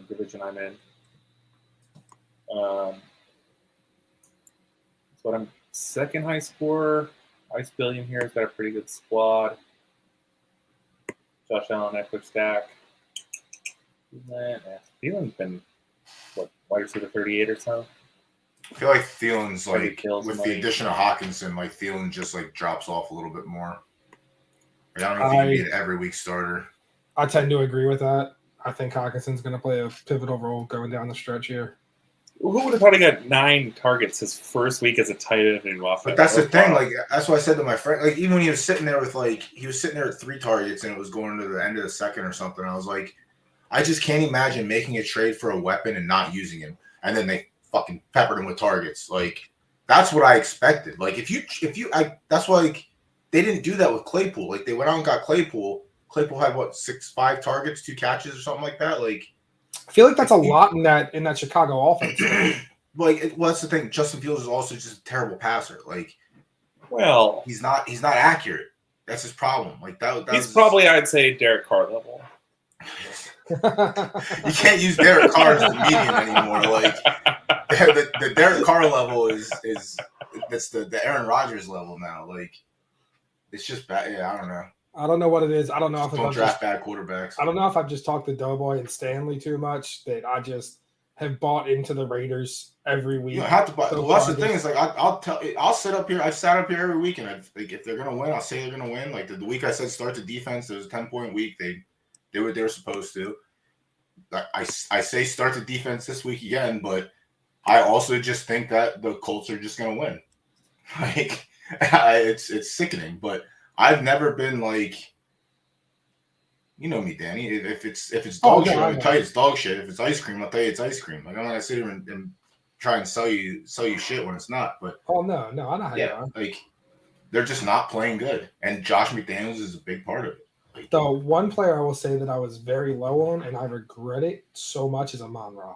division I'm in. So I'm second high scorer. Ice Billion here has got a pretty good squad. Josh Allen, Eckler stack. Thielen's been wide receiver 38 or so. I feel like Thielen's like with somebody. the addition of Hawkinson, like Thielen just like drops off a little bit more. Like, I don't know if he can be an every week starter. I tend to agree with that. I think Hawkinson's going to play a pivotal role going down the stretch here. Who would have thought he got 9 targets his first week as a tight end in offense? But that's the thing. Like that's what I said to my friend. Like even when he was sitting there with he was sitting there at 3 targets and it was going to the end of the second or something. I was like, I just can't imagine making a trade for a weapon and not using him, and then they fucking peppered him with targets. Like that's what I expected. Like that's why they didn't do that with Claypool. Like they went out and got Claypool. Claypool had 5 targets, 2 catches, or something like that. Like I feel like that's a lot in that Chicago offense. That's the thing. Justin Fields is also just a terrible passer. Like, well, he's not accurate. That's his problem. Like he's probably, I'd say, Derek Carr level. You can't use Derek Carr as the median anymore. Like the Derek Carr level is that's the Aaron Rodgers level now. Like it's just bad. Yeah, I don't know. I don't know what it is. I don't know if don't draft bad quarterbacks. I don't know if I've just talked to Doughboy and Stanley too much that I just have bought into the Raiders every week. You have to buy. Well, that's the thing is like I'll sit up here. I've sat up here every week and if they're gonna win, I'll say they're gonna win. Like the week I said start the defense, it was a 10-point week. They did what they were supposed to. I say start the defense this week again, but I also just think that the Colts are just gonna win. Like it's sickening, but I've never been like, you know me, Danny. If it's dog shit, I'll tell you it's dog shit. If it's ice cream, I'll tell you it's ice cream. Like I'm not gonna sit here and try and sell you shit when it's not. But no, I know how you are. Like they're just not playing good, and Josh McDaniels is a big part of it. Like, the one player I will say that I was very low on, and I regret it so much, is Amon-Ra.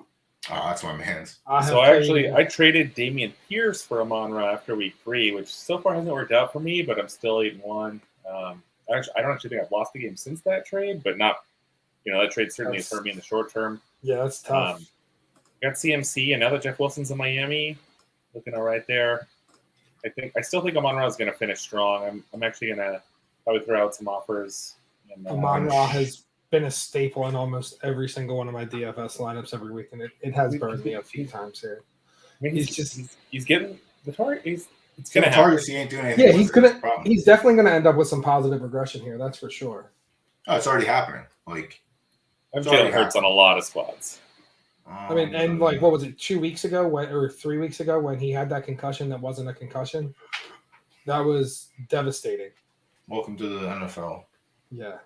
Oh, that's my man's. I traded Dameon Pierce for Amon-Ra after week 3, which so far hasn't worked out for me, but I'm still 8-1. I don't actually think I've lost the game since that trade, but not, that trade certainly has hurt me in the short term. Yeah, that's tough. Got CMC, and now that Jeff Wilson's in Miami, looking all right there. I still think Amon-Ra is going to finish strong. I'm actually going to probably throw out some offers. Amon-Ra has been a staple in almost every single one of my DFS lineups every week, and it has burned me a few times here. I mean, he's getting the target. It's gonna happen. Targets. He ain't doing anything. Yeah, he's definitely gonna end up with some positive regression here. That's for sure. Oh, it's already happening. Like I'm feeling hurts on a lot of spots. I mean, and what was it, 2 weeks ago or 3 weeks ago when he had that concussion that wasn't a concussion? That was devastating. Welcome to the NFL. Yeah.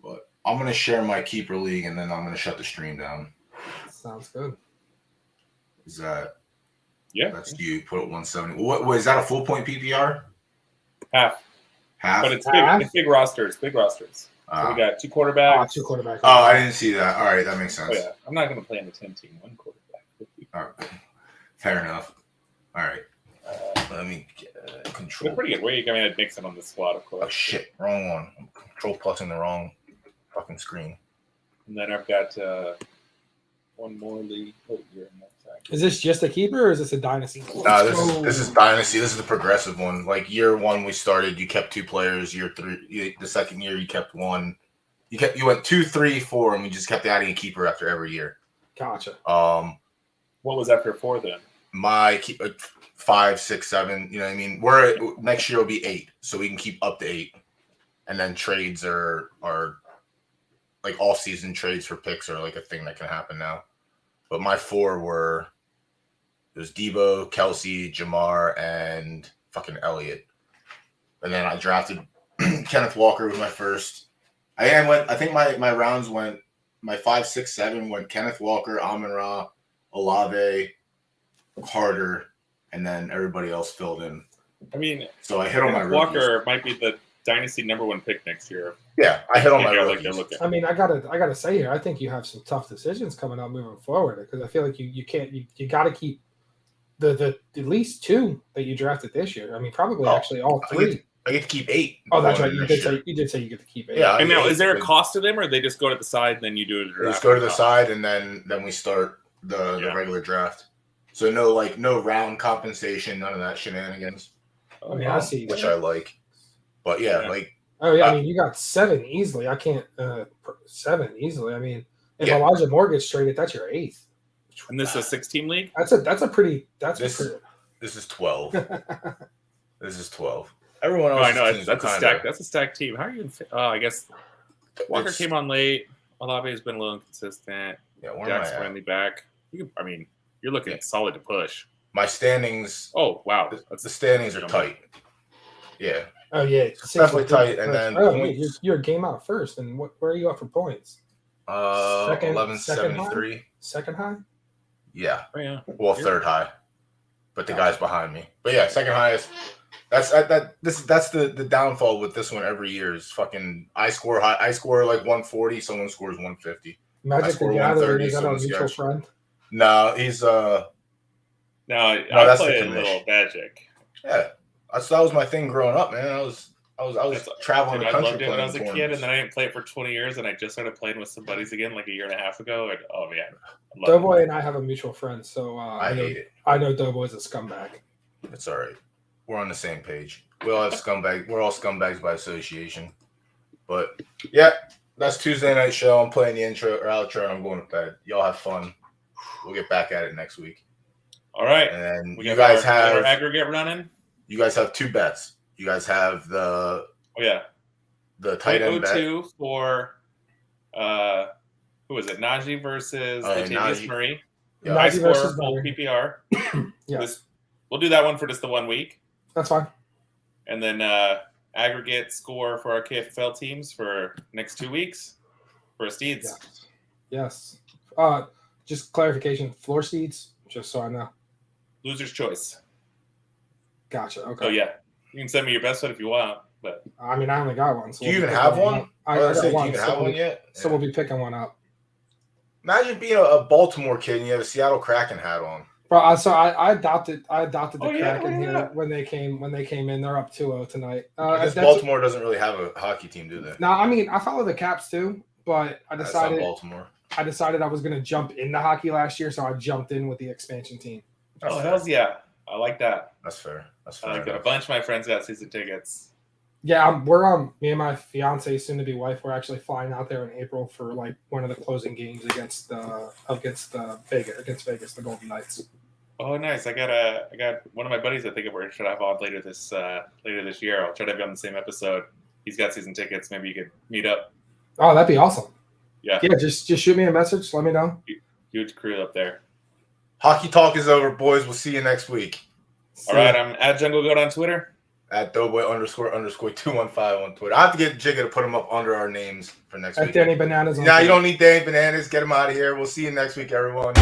But I'm going to share my keeper league, and then I'm going to shut the stream down. Sounds good. Is that? Yeah. That's you. Put it 170. What is that? A full point PPR? Half. But it's big. It's big rosters. Big rosters. So we got 2 quarterbacks. 2 quarterbacks. Oh, I didn't see that. All right, that makes sense. Oh, yeah. I'm not going to play in the 10-team 1 quarterback. All right. Fair enough. All right. Let me control. They're pretty good. Where you going to mix them on the squad, of course. Oh shit! Wrong one. I'm control plusing the wrong fucking screen. And then I've got one more league. Oh, you're in that side. Is this just a keeper or is this a dynasty? This is dynasty. This is the progressive one. Like year 1, we started. You kept 2 players. Year 3, the second year, you kept 1. You went 2, 3, 4, and we just kept adding a keeper after every year. Gotcha. What was after 4 then? My 5, 6, 7. You know what I mean? Next year will be 8, so we can keep up to 8, and then trades are like off-season trades for picks are like a thing that can happen now. But my 4 it was Debo, Kelsey, Jamar, and fucking Elliott. And then I drafted Kenneth Walker was my first. I think my rounds went, my 5, 6, 7 went Kenneth Walker, Amon-Ra, Olave, Carter, and then everybody else filled in. I mean, so I hit on my rookies. Walker might be the dynasty #1 pick next year. Yeah, I hit on my rookies. I mean, I gotta say here, I think you have some tough decisions coming up moving forward because I feel like you got to keep the at least 2 that you drafted this year. I mean, probably actually all 3. I get to keep 8. Oh, that's right. You did say you get to keep 8. Yeah. And now, is there a cost to them, or they just go to the side and then you do it? They just go to the side and then we start the regular draft. So no round compensation, none of that shenanigans. I mean, I see, which I like. But I mean, you got 7 easily. I can't 7 easily. I mean, if Elijah Moore gets traded, that's your 8th. And this is a 6-team league. This is 12. This is 12. Everyone else. I know that's a stack. That's a stacked team. How are you? I guess Walker came on late. Olave has been a little inconsistent. Yeah, where Jack's am I at? finally back. You're looking solid to push. My standings. Oh wow, The standings are tight. Yeah. Oh yeah, Definitely tight. And then points. You're a game out first. And where are you at for points? 1173. Second high? Yeah. Oh, yeah. Well, third high. But the guy's behind me. But yeah, second highest. That's the downfall with this one every year is fucking I score high. I score like 140, someone scores 150. Magic the Gathering, is that our mutual friend? No, he's No, I play a little Magic. Yeah. That was my thing growing up, man. I was traveling the country. I loved it when I was a kid, and then I didn't play it for 20 years, and I just started playing with some buddies again like a year and a half ago. And oh man, Doughboy and I have a mutual friend, so I hate it. I know Doughboy's a scumbag. It's all right. We're on the same page. We all have scumbags. We're all scumbags by association. But yeah, that's Tuesday night show. I'm playing the intro or outro, and I'm going to bed. Y'all have fun. We'll get back at it next week. All right. And you guys have our aggregate running. You guys have 2 bets. You guys have the tight end bet 2 for who is it? Najee versus Latavius Murray. Yeah. Najee versus full PPR. Yes. We'll do that one for just the 1 week. That's fine. And then aggregate score for our KFFL teams for next 2 weeks for Steeds. Yes. Just clarification, floor seeds, just so I know. Loser's choice. Gotcha. Okay. So yeah, you can send me your best one if you want. But I mean, I only got one. So do you even have one? I got do one. you even have one yet? So we'll be picking one up. Imagine being a Baltimore kid and you have a Seattle Kraken hat on. Bro, I adopted the Kraken here when they came in. They're up 2-0 tonight. Because Baltimore doesn't really have a hockey team, do they? No, I mean I follow the Caps too, but I decided Baltimore. I was going to jump into hockey last year, so I jumped in with the expansion team. Oh hell yeah, I like that. That's fair. I like that. A bunch of my friends got season tickets. Yeah, we're me and my fiance, soon to be wife, we're actually flying out there in April for like one of the closing games against Vegas, the Golden Knights. Oh, nice! I got one of my buddies. I think we're should have on later this year. I'll try to be on the same episode. He's got season tickets. Maybe you could meet up. Oh, that'd be awesome. Yeah. Just shoot me a message. Let me know. Huge crew up there. Hockey talk is over, boys. We'll see you next week. All right, I'm at Jungelgoat on Twitter. At Doughboy __215 on Twitter. I have to get Jigga to put them up under our names for next week. At Danny Bananas. Nah, you don't need Danny Bananas. Get him out of here. We'll see you next week, everyone.